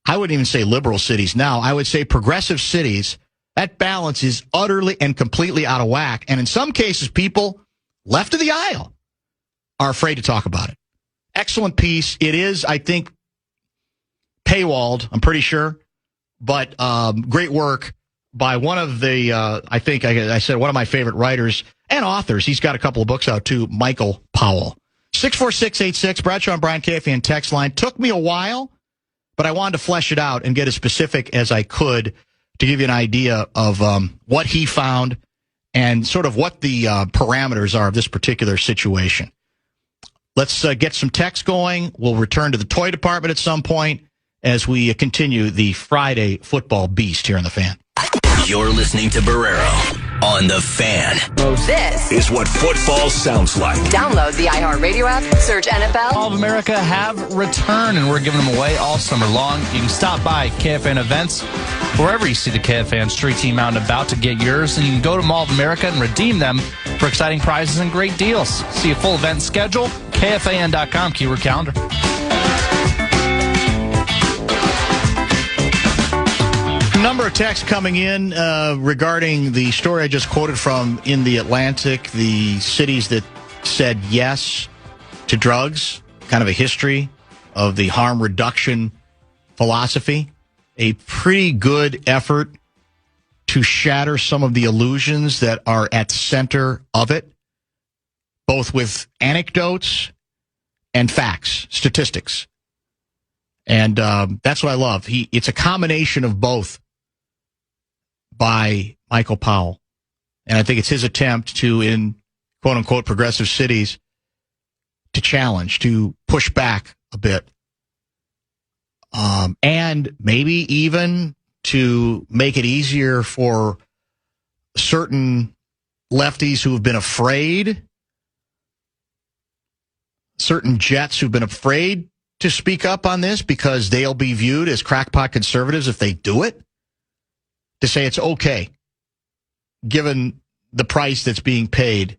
S2: I wouldn't even say liberal cities now, I would say progressive cities, that balance is utterly and completely out of whack. And in some cases, people left of the aisle are afraid to talk about it. Excellent piece. It is, I think, paywalled, I'm pretty sure. But great work by one of the, I think I said one of my favorite writers and authors. He's got a couple of books out, too, Michael Powell. 64686, Bradshaw and Brian KFAN text line. Took me a while, but I wanted to flesh it out and get as specific as I could to give you an idea of what he found and sort of what the parameters are of this particular situation. Let's get some text going. We'll return to the toy department at some point as we continue the Friday football beast here on The Fan.
S1: You're listening to Barreiro on The Fan.
S5: This
S1: is what football sounds like.
S5: Download the iHeartRadio app, search NFL.
S3: All of America have returned, and we're giving them away all summer long. You can stop by KFAN events wherever you see the KFAN Street Team out and about to get yours, and you can go to Mall of America and redeem them for exciting prizes and great deals. See a full event schedule, KFAN.com, keyword calendar.
S2: Number of texts coming in regarding the story I just quoted from in The Atlantic, the cities that said yes to drugs, kind of a history of the harm reduction philosophy. A pretty good effort to shatter some of the illusions that are at the center of it, both with anecdotes and facts, statistics. And that's what I love. It's a combination of both by Michael Powell. And I think it's his attempt to, in quote-unquote progressive cities, to challenge, to push back a bit. And maybe even to make it easier for certain lefties who have been afraid, certain Jets who've been afraid to speak up on this because they'll be viewed as crackpot conservatives if they do it, to say it's okay, given the price that's being paid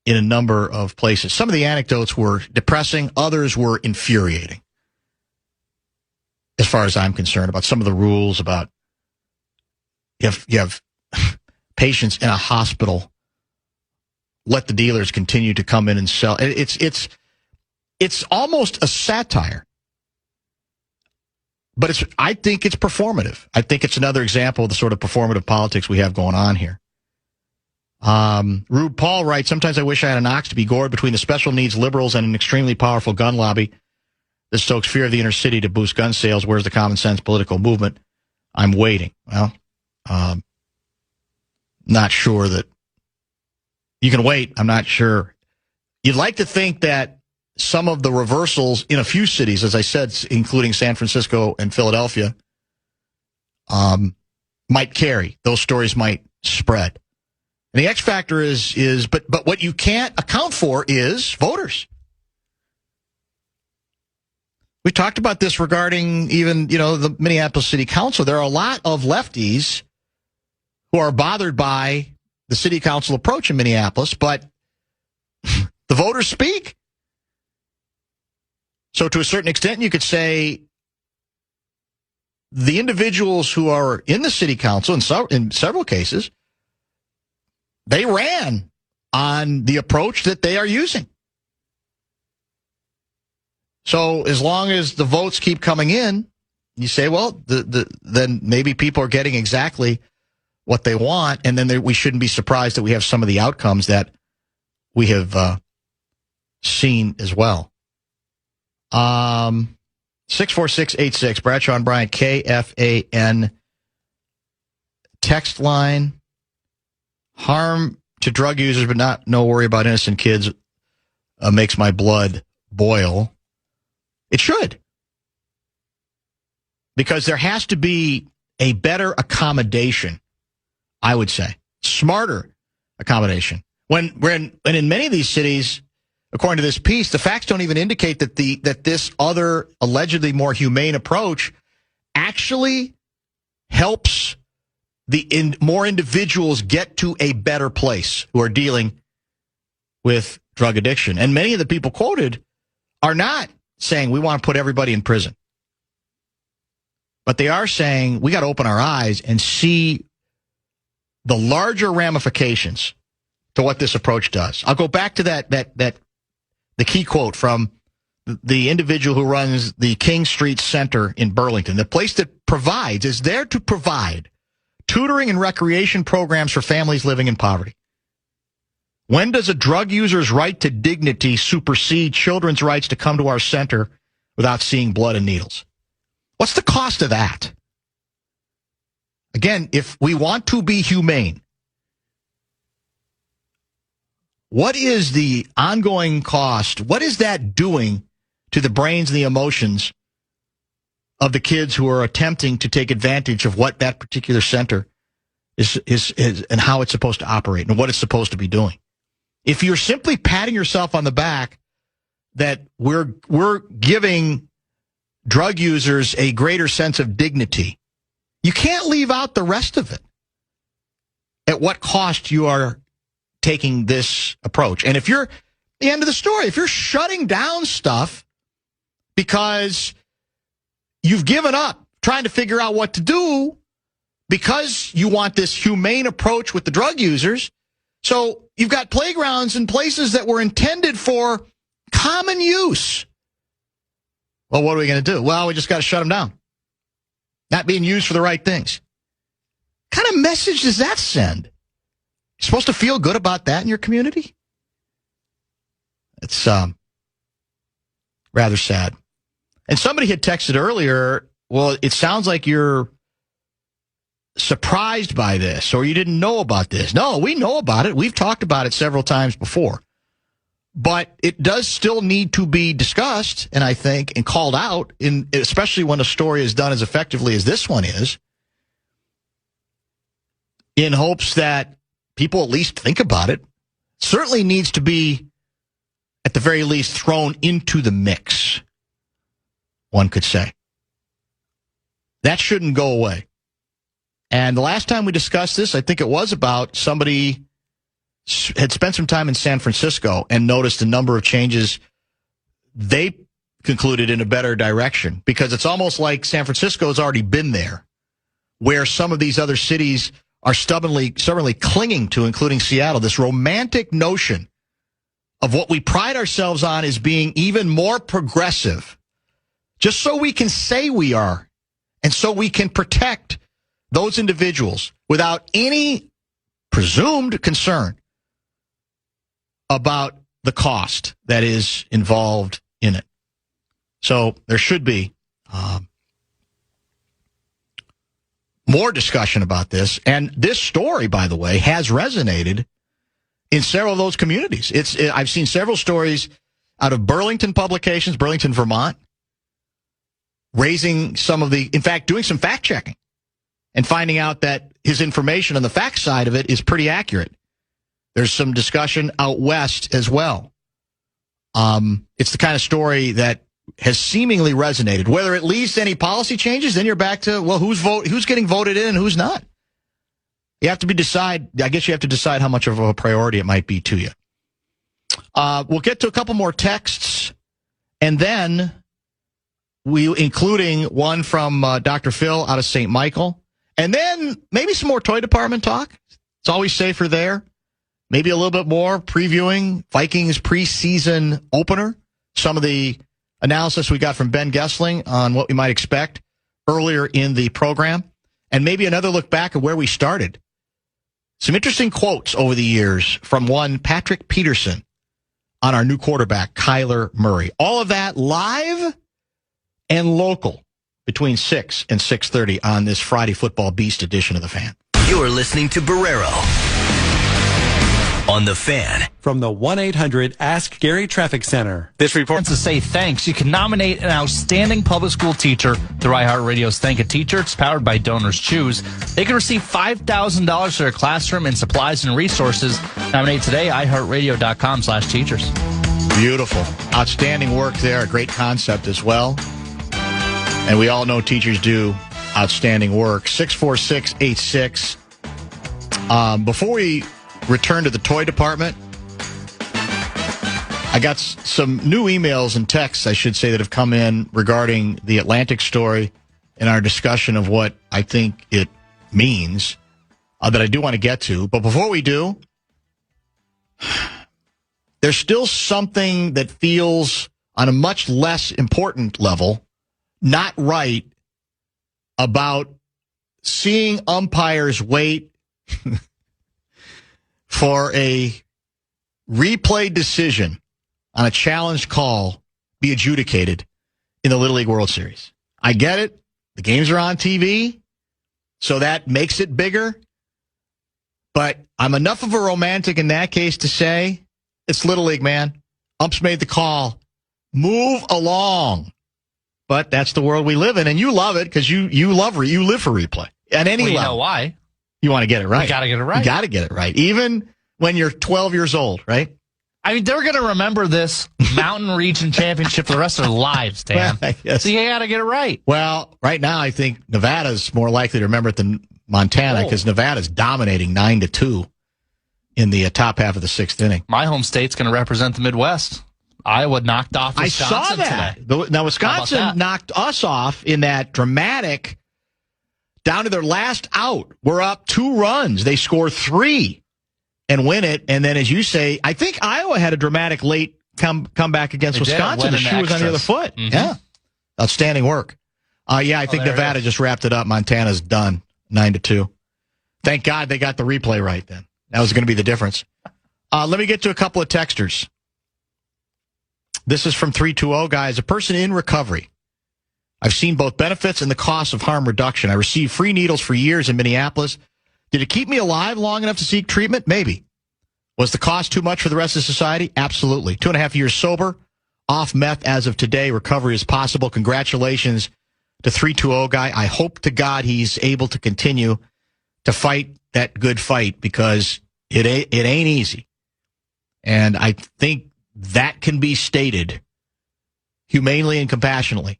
S2: in a number of places. Some of the anecdotes were depressing, others were infuriating, as far as I'm concerned, about some of the rules about you have patients in a hospital, let the dealers continue to come in and sell. It's almost a satire. But I think it's performative. I think it's another example of the sort of performative politics we have going on here. Rude Paul writes, sometimes I wish I had an ox to be gored between the special needs liberals and an extremely powerful gun lobby that stokes fear of the inner city to boost gun sales. Where's the common sense political movement? I'm waiting. Well, not sure that you can wait. I'm not sure. You'd like to think that some of the reversals in a few cities, as I said, including San Francisco and Philadelphia, might carry. Those stories might spread. And the X factor but what you can't account for is voters. We talked about this regarding even, the Minneapolis City Council. There are a lot of lefties who are bothered by the city council approach in Minneapolis, but the voters speak. So to a certain extent, you could say the individuals who are in the city council, in several cases, they ran on the approach that they are using. So as long as the votes keep coming in, you say, well, then maybe people are getting exactly what they want, and then we shouldn't be surprised that we have some of the outcomes that we have seen as well. 64686, Bradshaw and Bryant, KFAN text line. Harm to drug users, but no worry about innocent kids makes my blood boil. It should. Because there has to be a better accommodation, I would say. Smarter accommodation. When in many of these cities, according to this piece, the facts don't even indicate that this other allegedly more humane approach actually helps more individuals get to a better place who are dealing with drug addiction. And many of the people quoted are not saying we want to put everybody in prison. But they are saying we got to open our eyes and see the larger ramifications to what this approach does. I'll go back to the key quote from the individual who runs the King Street Center in Burlington. The place that is there to provide tutoring and recreation programs for families living in poverty. When does a drug user's right to dignity supersede children's rights to come to our center without seeing blood and needles? What's the cost of that? Again, if we want to be humane, what is the ongoing cost? What is that doing to the brains and the emotions of the kids who are attempting to take advantage of what that particular center is and how it's supposed to operate and what it's supposed to be doing? If you're simply patting yourself on the back that we're giving drug users a greater sense of dignity, you can't leave out the rest of it. At what cost you are taking this approach. And if you're the end of the story, if you're shutting down stuff because you've given up trying to figure out what to do because you want this humane approach with the drug users, so you've got playgrounds in places that were intended for common use. Well, what are we going to do? Well, we just got to shut them down. Not being used for the right things. What kind of message does that send? You're supposed to feel good about that in your community? It's rather sad. And somebody had texted earlier, well, it sounds like you're surprised by this or you didn't know about this. No, we know about it. We've talked about it several times before. But it does still need to be discussed, and I think, and called out, especially when a story is done as effectively as this one is, in hopes that people at least think about it. Certainly needs to be, at the very least, thrown into the mix, one could say. That shouldn't go away. And the last time we discussed this, I think it was about somebody had spent some time in San Francisco and noticed a number of changes they concluded in a better direction, because it's almost like San Francisco has already been there, where some of these other cities are stubbornly clinging to, including Seattle, this romantic notion of what we pride ourselves on as being even more progressive, just so we can say we are, and so we can protect those individuals without any presumed concern about the cost that is involved in it. So there should be more discussion about this. And this story, by the way, has resonated in several of those communities. I've seen several stories out of Burlington publications, Burlington, Vermont, raising in fact, doing some fact checking and finding out that his information on the fact side of it is pretty accurate. There's some discussion out west as well. It's the kind of story that has seemingly resonated. Whether it leads to any policy changes, then you're back to, well, who's getting voted in and who's not. You have to I guess you have to decide how much of a priority it might be to you. We'll get to a couple more texts, and then including one from Dr. Phil out of St. Michael, and then maybe some more toy department talk. It's always safer there. Maybe a little bit more previewing Vikings preseason opener. Some of the analysis we got from Ben Gessling on what we might expect earlier in the program, and maybe another look back at where we started. Some interesting quotes over the years from one Patrick Peterson on our new quarterback, Kyler Murray. All of that live and local between 6 and 6:30 on this Friday Football Beast edition of The Fan.
S1: You're listening to Barreiro on The Fan.
S6: From the 1-800-ASK-GARY Traffic Center.
S3: This report to say thanks. You can nominate an outstanding public school teacher through iHeartRadio's Thank a Teacher. It's powered by Donors Choose. They can receive $5,000 for their classroom and supplies and resources. Nominate today, iHeartRadio.com/teachers.
S2: Beautiful. Outstanding work there. A great concept as well. And we all know teachers do outstanding work. 64686. Before we return to the toy department, I got some new emails and texts, I should say, that have come in regarding the Atlantic story and our discussion of what I think it means that I do want to get to. But before we do, there's still something that feels on a much less important level not right about seeing umpires wait for a replay decision on a challenged call be adjudicated in the Little League World Series. I get it. The games are on TV, so that makes it bigger. But I'm enough of a romantic in that case to say, it's Little League, man. Umps made the call. Move along. But that's the world we live in, and you love it because you live for replay at any level.
S3: You know why?
S2: You want to get it right.
S3: You got to get it right.
S2: You got to get it right, even when you're 12 years old, right?
S3: I mean, they're going to remember this Mountain Region Championship for the rest of their lives, Dan.
S2: Yes.
S3: So you got to get it right.
S2: Well, right now I think Nevada's more likely to remember it than Montana because Nevada's dominating 9-2 in the top half of the sixth inning.
S3: My home state's going to represent the Midwest. Iowa knocked off Wisconsin
S2: I saw that.
S3: today.
S2: Now, Wisconsin knocked us off in that dramatic, down to their last out. We're up 2 runs. They score 3 and win it. And then, as you say, I think Iowa had a dramatic late comeback against Wisconsin. The shoe was on the other foot. Mm-hmm. Yeah. Outstanding work. I think Nevada just wrapped it up. Montana's done 9-2. Thank God they got the replay right then. That was going to be the difference. Let me get to a couple of texters. This is from 320, guys. A person in recovery. I've seen both benefits and the costs of harm reduction. I received free needles for years in Minneapolis. Did it keep me alive long enough to seek treatment? Maybe. Was the cost too much for the rest of society? Absolutely. 2.5 years sober, off meth as of today. Recovery is possible. Congratulations to 320 guy. I hope to God he's able to continue to fight that good fight because it ain't easy. And I think that can be stated humanely and compassionately,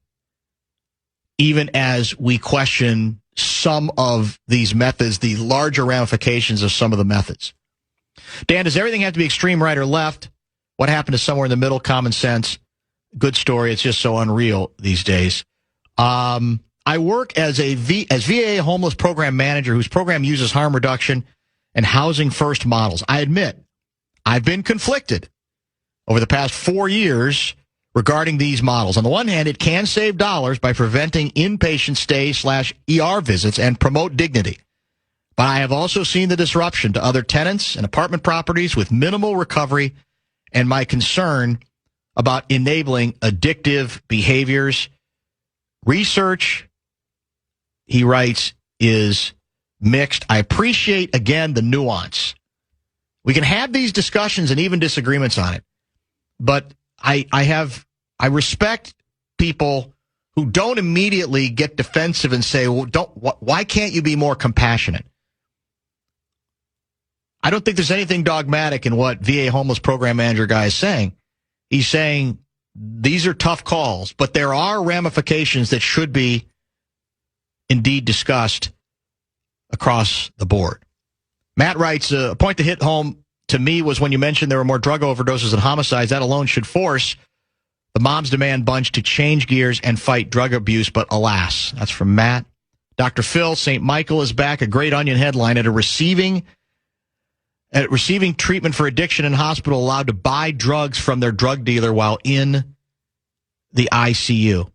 S2: even as we question some of these methods, the larger ramifications of some of the methods. Dan, does everything have to be extreme right or left? What happened to somewhere in the middle? Common sense. Good story. It's just so unreal these days. I work as VA homeless program manager whose program uses harm reduction and housing first models. I admit I've been conflicted over the past 4 years regarding these models. On the one hand, it can save dollars by preventing inpatient stays /ER visits and promote dignity. But I have also seen the disruption to other tenants and apartment properties with minimal recovery and my concern about enabling addictive behaviors. Research, he writes, is mixed. I appreciate, again, the nuance. We can have these discussions and even disagreements on it. But I respect people who don't immediately get defensive and say, well, why can't you be more compassionate? I don't think there's anything dogmatic in what VA homeless program manager guy is saying. He's saying these are tough calls, but there are ramifications that should be indeed discussed across the board. Matt writes, a point to hit home to me was when you mentioned there were more drug overdoses than homicides. That alone should force the Moms Demand bunch to change gears and fight drug abuse, but alas. That's from Matt. Dr. Phil, St. Michael is back, a great Onion headline, at receiving treatment for addiction in hospital, allowed to buy drugs from their drug dealer while in the ICU.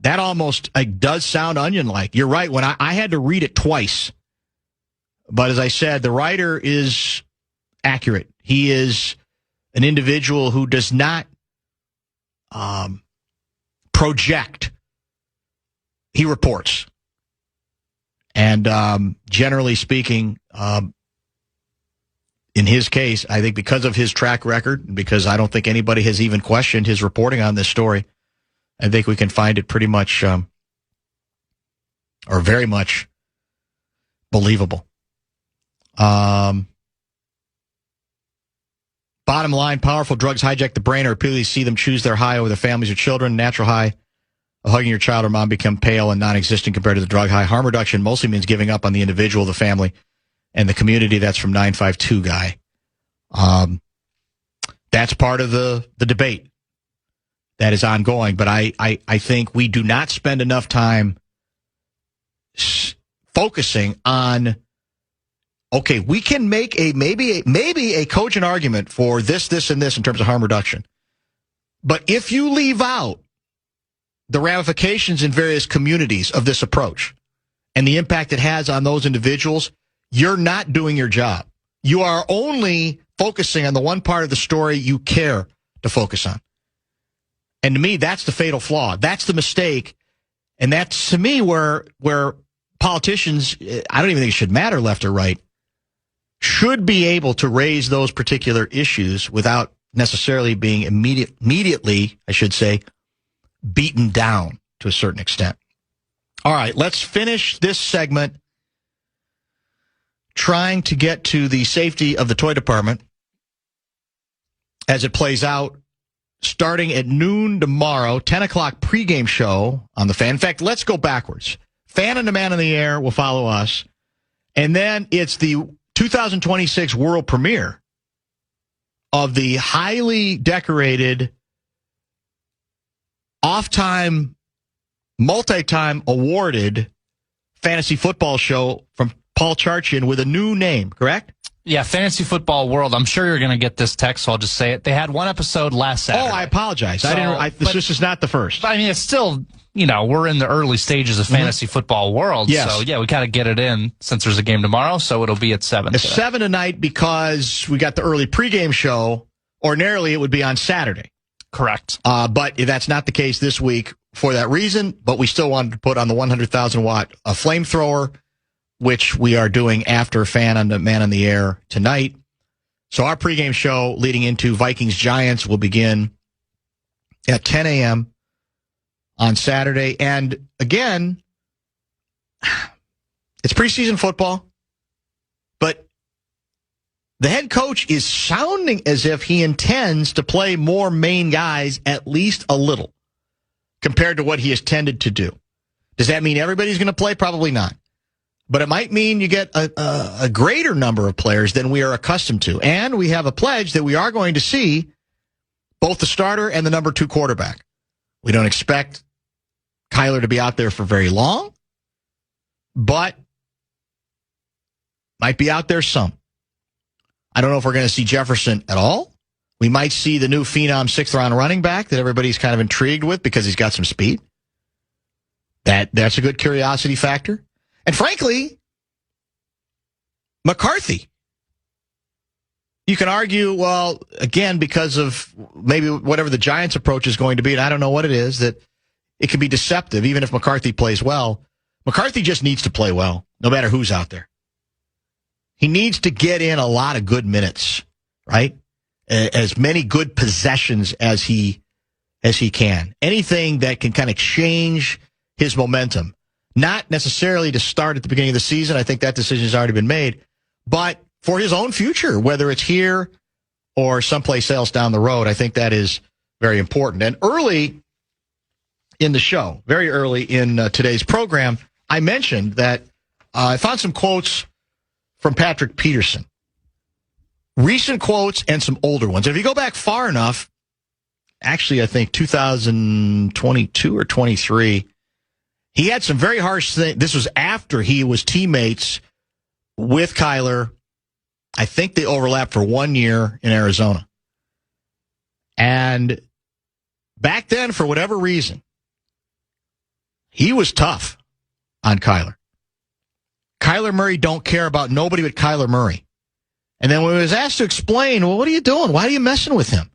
S2: That almost does sound Onion-like. You're right. When I had to read it twice. But as I said, the writer is accurate. He is an individual who does not project. He reports. And generally speaking, in his case, I think because of his track record, because I don't think anybody has even questioned his reporting on this story, I think we can find it pretty much or very much believable. Bottom line, powerful drugs hijack the brain or repeatedly see them choose their high over their families or children. Natural high of hugging your child or mom become pale and non-existent compared to the drug high. Harm reduction mostly means giving up on the individual, the family, and the community. That's from 952 guy. That's part of the debate that is ongoing. But I think we do not spend enough time focusing on, okay, we can make maybe a cogent argument for this, and this in terms of harm reduction. But if you leave out the ramifications in various communities of this approach and the impact it has on those individuals, you're not doing your job. You are only focusing on the one part of the story you care to focus on. And to me, that's the fatal flaw. That's the mistake. And that's, to me, where politicians, I don't even think it should matter left or right, should be able to raise those particular issues without necessarily being immediately, I should say, beaten down to a certain extent. All right, let's finish this segment trying to get to the safety of the toy department as it plays out starting at noon tomorrow, 10 o'clock pregame show on the Fan. In fact, let's go backwards. Fan and the Man in the Air will follow us, and then it's the 2026 world premiere of the highly decorated, off-time, multi-time awarded fantasy football show from Paul Charchian with a new name, correct?
S3: Yeah, Fantasy Football World. I'm sure you're going to get this text, so I'll just say it. They had one episode last Saturday.
S2: Oh, I apologize.
S3: So,
S2: this is not the first.
S3: I mean, it's still, we're in the early stages of Fantasy Football World.
S2: Yes.
S3: So, yeah, we got to get it in since there's a game tomorrow, so it'll be at 7.
S2: It's 7 tonight because we got the early pregame show. Ordinarily, it would be on Saturday.
S3: Correct.
S2: But that's not the case this week for that reason, but we still wanted to put on the 100,000-watt flamethrower, which we are doing after Fan and the Man in the Air tonight. So our pregame show leading into Vikings-Giants will begin at 10 a.m. on Saturday. And again, it's preseason football, but the head coach is sounding as if he intends to play more main guys at least a little compared to what he has tended to do. Does that mean everybody's going to play? Probably not. But it might mean you get a greater number of players than we are accustomed to. And we have a pledge that we are going to see both the starter and the number 2 quarterback. We don't expect Kyler to be out there for very long, but might be out there some. I don't know if we're going to see Jefferson at all. We might see the new phenom 6th-round running back that everybody's kind of intrigued with because he's got some speed. That's a good curiosity factor. And frankly, McCarthy. You can argue, well, again, because of maybe whatever the Giants' approach is going to be, and I don't know what it is, that it can be deceptive, even if McCarthy plays well. McCarthy just needs to play well, no matter who's out there. He needs to get in a lot of good minutes, right? As many good possessions as he can. Anything that can kind of change his momentum. Not necessarily to start at the beginning of the season. I think that decision has already been made. But for his own future, whether it's here or someplace else down the road. I think that is very important. And early in the show, very early in today's program, I mentioned that I found some quotes from Patrick Peterson. Recent quotes and some older ones. If you go back far enough, actually I think 2022 or 23, he had some very harsh things. This was after he was teammates with Kyler. I think they overlapped for 1 year in Arizona. And back then, for whatever reason, he was tough on Kyler. Kyler Murray don't care about nobody but Kyler Murray. And then when he was asked to explain, well, what are you doing? Why are you messing with him?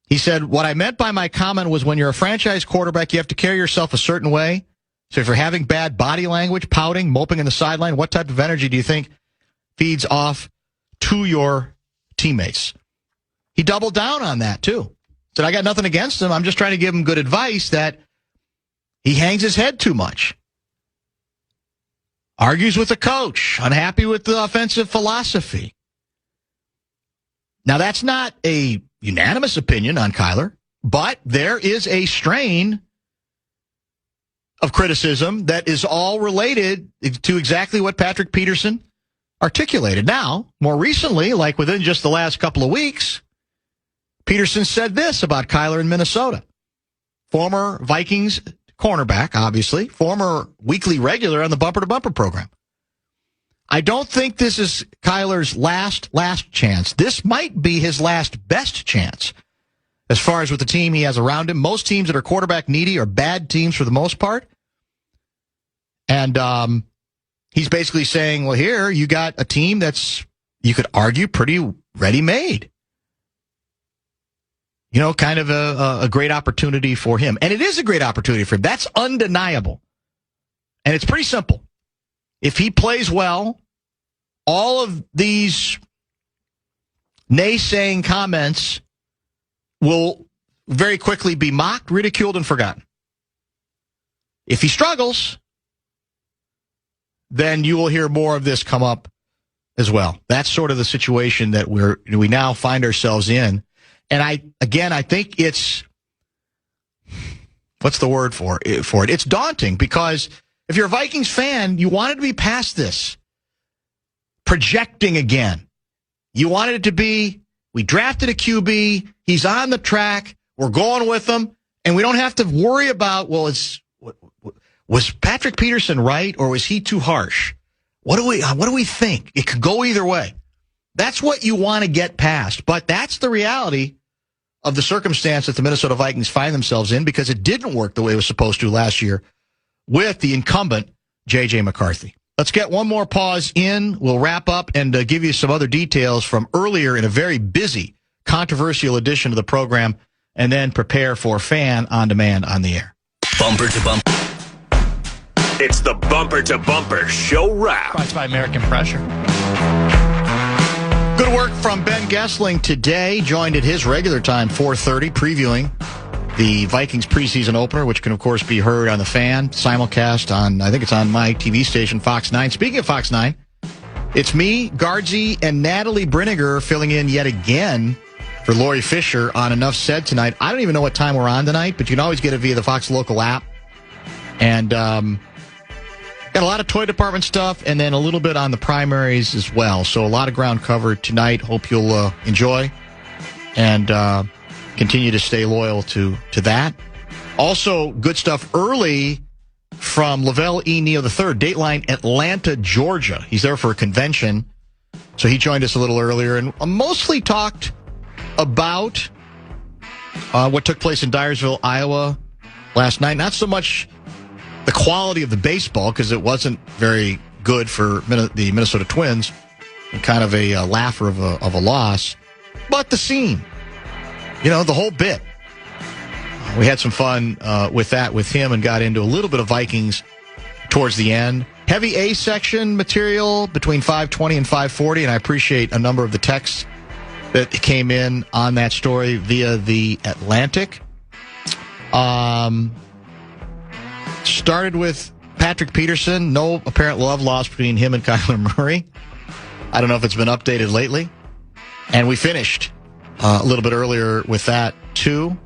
S2: He said, what I meant by my comment was when you're a franchise quarterback, you have to carry yourself a certain way. So if you're having bad body language, pouting, moping in the sideline, what type of energy do you think feeds off to your teammates? He doubled down on that, too. Said, I got nothing against him. I'm just trying to give him good advice that he hangs his head too much. Argues with the coach, unhappy with the offensive philosophy. Now, that's not a unanimous opinion on Kyler, but there is a strain of criticism that is all related to exactly what Patrick Peterson articulated. Now, more recently, like within just the last couple of weeks, Peterson said this about Kyler in Minnesota. Former Vikings cornerback, obviously, former weekly regular on the Bumper to Bumper program. I don't think this is Kyler's last chance. This might be his last best chance as far as with the team he has around him. Most teams that are quarterback needy are bad teams for the most part. And he's basically saying, well, here you got a team that's, you could argue, pretty ready-made. You know, kind of a great opportunity for him. And it is a great opportunity for him. That's undeniable. And it's pretty simple. If he plays well, all of these naysaying comments will very quickly be mocked, ridiculed, and forgotten. If he struggles, then you will hear more of this come up as well. That's sort of the situation that we now find ourselves in. And I think it's, what's the word for it? It's daunting because if you're a Vikings fan, you wanted to be past this. Projecting again. You wanted it to be, we drafted a QB, he's on the track, we're going with him, and we don't have to worry about, well, was Patrick Peterson right or was he too harsh? What do we think? It could go either way. That's what you want to get past. But that's the reality of the circumstance that the Minnesota Vikings find themselves in because it didn't work the way it was supposed to last year with the incumbent J.J. McCarthy. Let's get one more pause in. We'll wrap up and give you some other details from earlier in a very busy, controversial edition of the program, and then prepare for Fan on Demand on the air.
S1: Bumper to bumper. It's the Bumper to Bumper Show Wrap.
S3: Brought to you by American Pressure.
S2: Good work from Ben Gessling today, joined at his regular time, 4:30, previewing the Vikings preseason opener, which can, of course, be heard on the Fan, simulcast on, I think it's on my TV station, Fox 9. Speaking of Fox 9, it's me, Guardsy, and Natalie Brinegar filling in yet again for Lori Fisher on Enough Said tonight. I don't even know what time we're on tonight, but you can always get it via the Fox Local app. And got a lot of toy department stuff and then a little bit on the primaries as well. So a lot of ground covered tonight. Hope you'll enjoy and continue to stay loyal to that. Also, good stuff early from Lavelle E. Neal III, Dateline Atlanta, Georgia. He's there for a convention. So he joined us a little earlier and mostly talked about what took place in Dyersville, Iowa last night. Not so much the quality of the baseball, because it wasn't very good for the Minnesota Twins, and kind of a laugher of a loss, but the scene, the whole bit. We had some fun with that with him and got into a little bit of Vikings towards the end. Heavy A section material between 5:20 and 5:40, and I appreciate a number of the texts that came in on that story via the Atlantic. Started with Patrick Peterson. No apparent love lost between him and Kyler Murray. I don't know if it's been updated lately. And we finished a little bit earlier with that, too.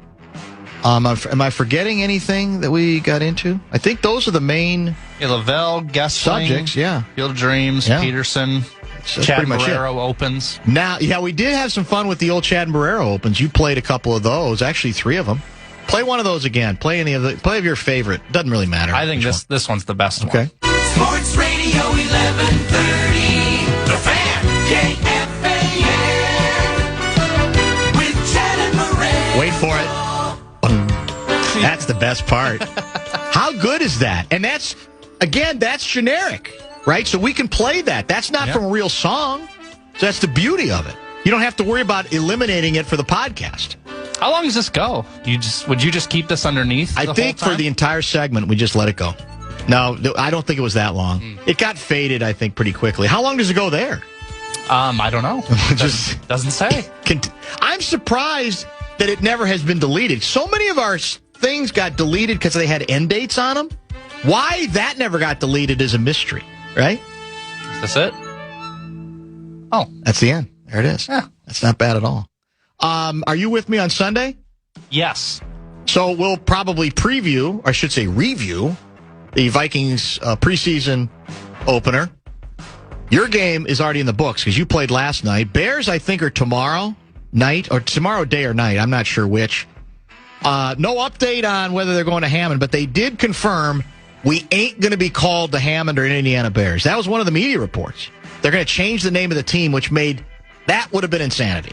S2: Am I forgetting anything that we got into? I think those are the main
S3: Lavelle, Gessling,
S2: subjects, yeah.
S3: Field of Dreams,
S2: Yeah.
S3: Peterson,
S2: That's
S3: Chad
S2: pretty much it.
S3: Barreiro Opens.
S2: Now, yeah, we did have some fun with the old Chad and Barreiro Opens. You played a couple of those, actually 3 of them. Play one of those again. Play of your favorite. Doesn't really matter.
S3: I think this one's the best one.
S2: Okay.
S7: Sports Radio 1130. The Fan. KFAN. With Chad and Barreiro.
S2: Wait for it. That's the best part. How good is that? And that's generic, right? So we can play that. That's not from a real song. So that's the beauty of it. You don't have to worry about eliminating it for the podcast.
S3: How long does this go? Would you just keep this underneath?
S2: I think for the entire segment, we just let it go. No, I don't think it was that long. It got faded, I think, pretty quickly. How long does it go there?
S3: I don't know. Doesn't say.
S2: I'm surprised that it never has been deleted. So many of our things got deleted because they had end dates on them. Why that never got deleted is a mystery, right?
S3: Is this it? Oh.
S2: That's the end. There it is.
S3: Yeah.
S2: That's not bad at all. Are you with me on Sunday?
S3: Yes.
S2: So we'll probably review the Vikings preseason opener. Your game is already in the books because you played last night. Bears, I think, are tomorrow night or tomorrow day or night. I'm not sure which. No update on whether they're going to Hammond, but they did confirm we ain't going to be called the Hammond or Indiana Bears. That was one of the media reports. They're going to change the name of the team, which that would have been insanity.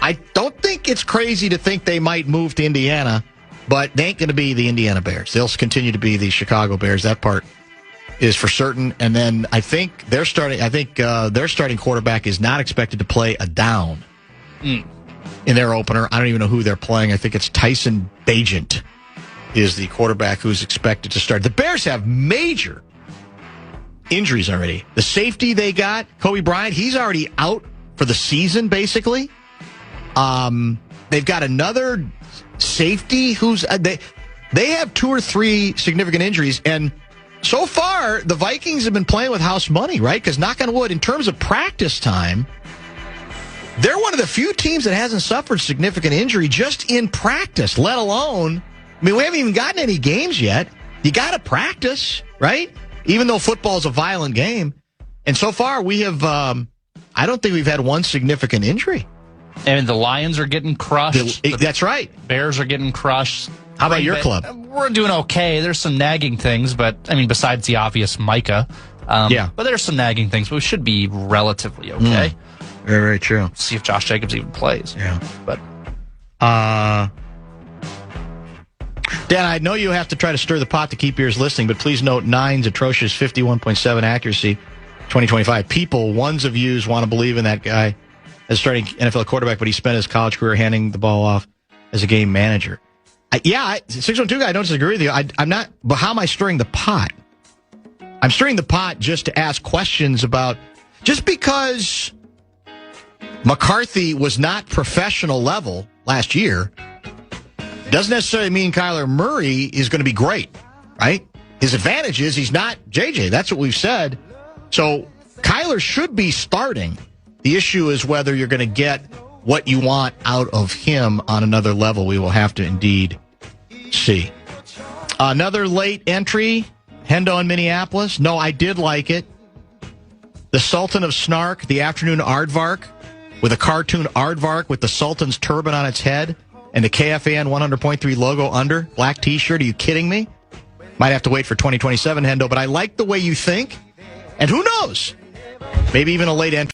S2: I don't think it's crazy to think they might move to Indiana, but they ain't going to be the Indiana Bears. They'll continue to be the Chicago Bears. That part is for certain. And then I think their starting quarterback is not expected to play a down in their opener. I don't even know who they're playing. I think it's Tyson Bagent is the quarterback who's expected to start. The Bears have major injuries already. The safety they got, Kobe Bryant, he's already out for the season, basically. They've got another safety who's they have 2 or 3 significant injuries, and so far the Vikings have been playing with house money, right? Because knock on wood, in terms of practice time, they're one of the few teams that hasn't suffered significant injury just in practice, let alone, we haven't even gotten any games yet. You got to practice, right? Even though football is a violent game. And so far we have, I don't think we've had one significant injury.
S3: And the Lions are getting crushed.
S2: That's right.
S3: Bears are getting crushed.
S2: How about your club?
S3: We're doing okay. There's some nagging things, but, besides the obvious Micah. But there's some nagging things, but we should be relatively okay.
S2: Very, very true.
S3: See if Josh Jacobs even plays.
S2: Yeah.
S3: But
S2: Dan, I know you have to try to stir the pot to keep ears listening, but please note 9's atrocious 51.7 accuracy, 2025. Ones of yous want to believe in that guy as starting NFL quarterback, but he spent his college career handing the ball off as a game manager. 612 guy, I don't disagree with you. I'm not, but how am I stirring the pot? I'm stirring the pot just to ask questions about, just because McCarthy was not professional level last year, doesn't necessarily mean Kyler Murray is going to be great, right? His advantage is he's not JJ. That's what we've said. So Kyler should be starting. The issue is whether you're going to get what you want out of him on another level. We will have to indeed see. Another late entry, Hendo in Minneapolis. No, I did like it. The Sultan of Snark, the afternoon aardvark, with a cartoon aardvark with the Sultan's turban on its head and the KFAN 100.3 logo under, black T-shirt. Are you kidding me? Might have to wait for 2027, Hendo, but I like the way you think. And who knows? Maybe even a late entry.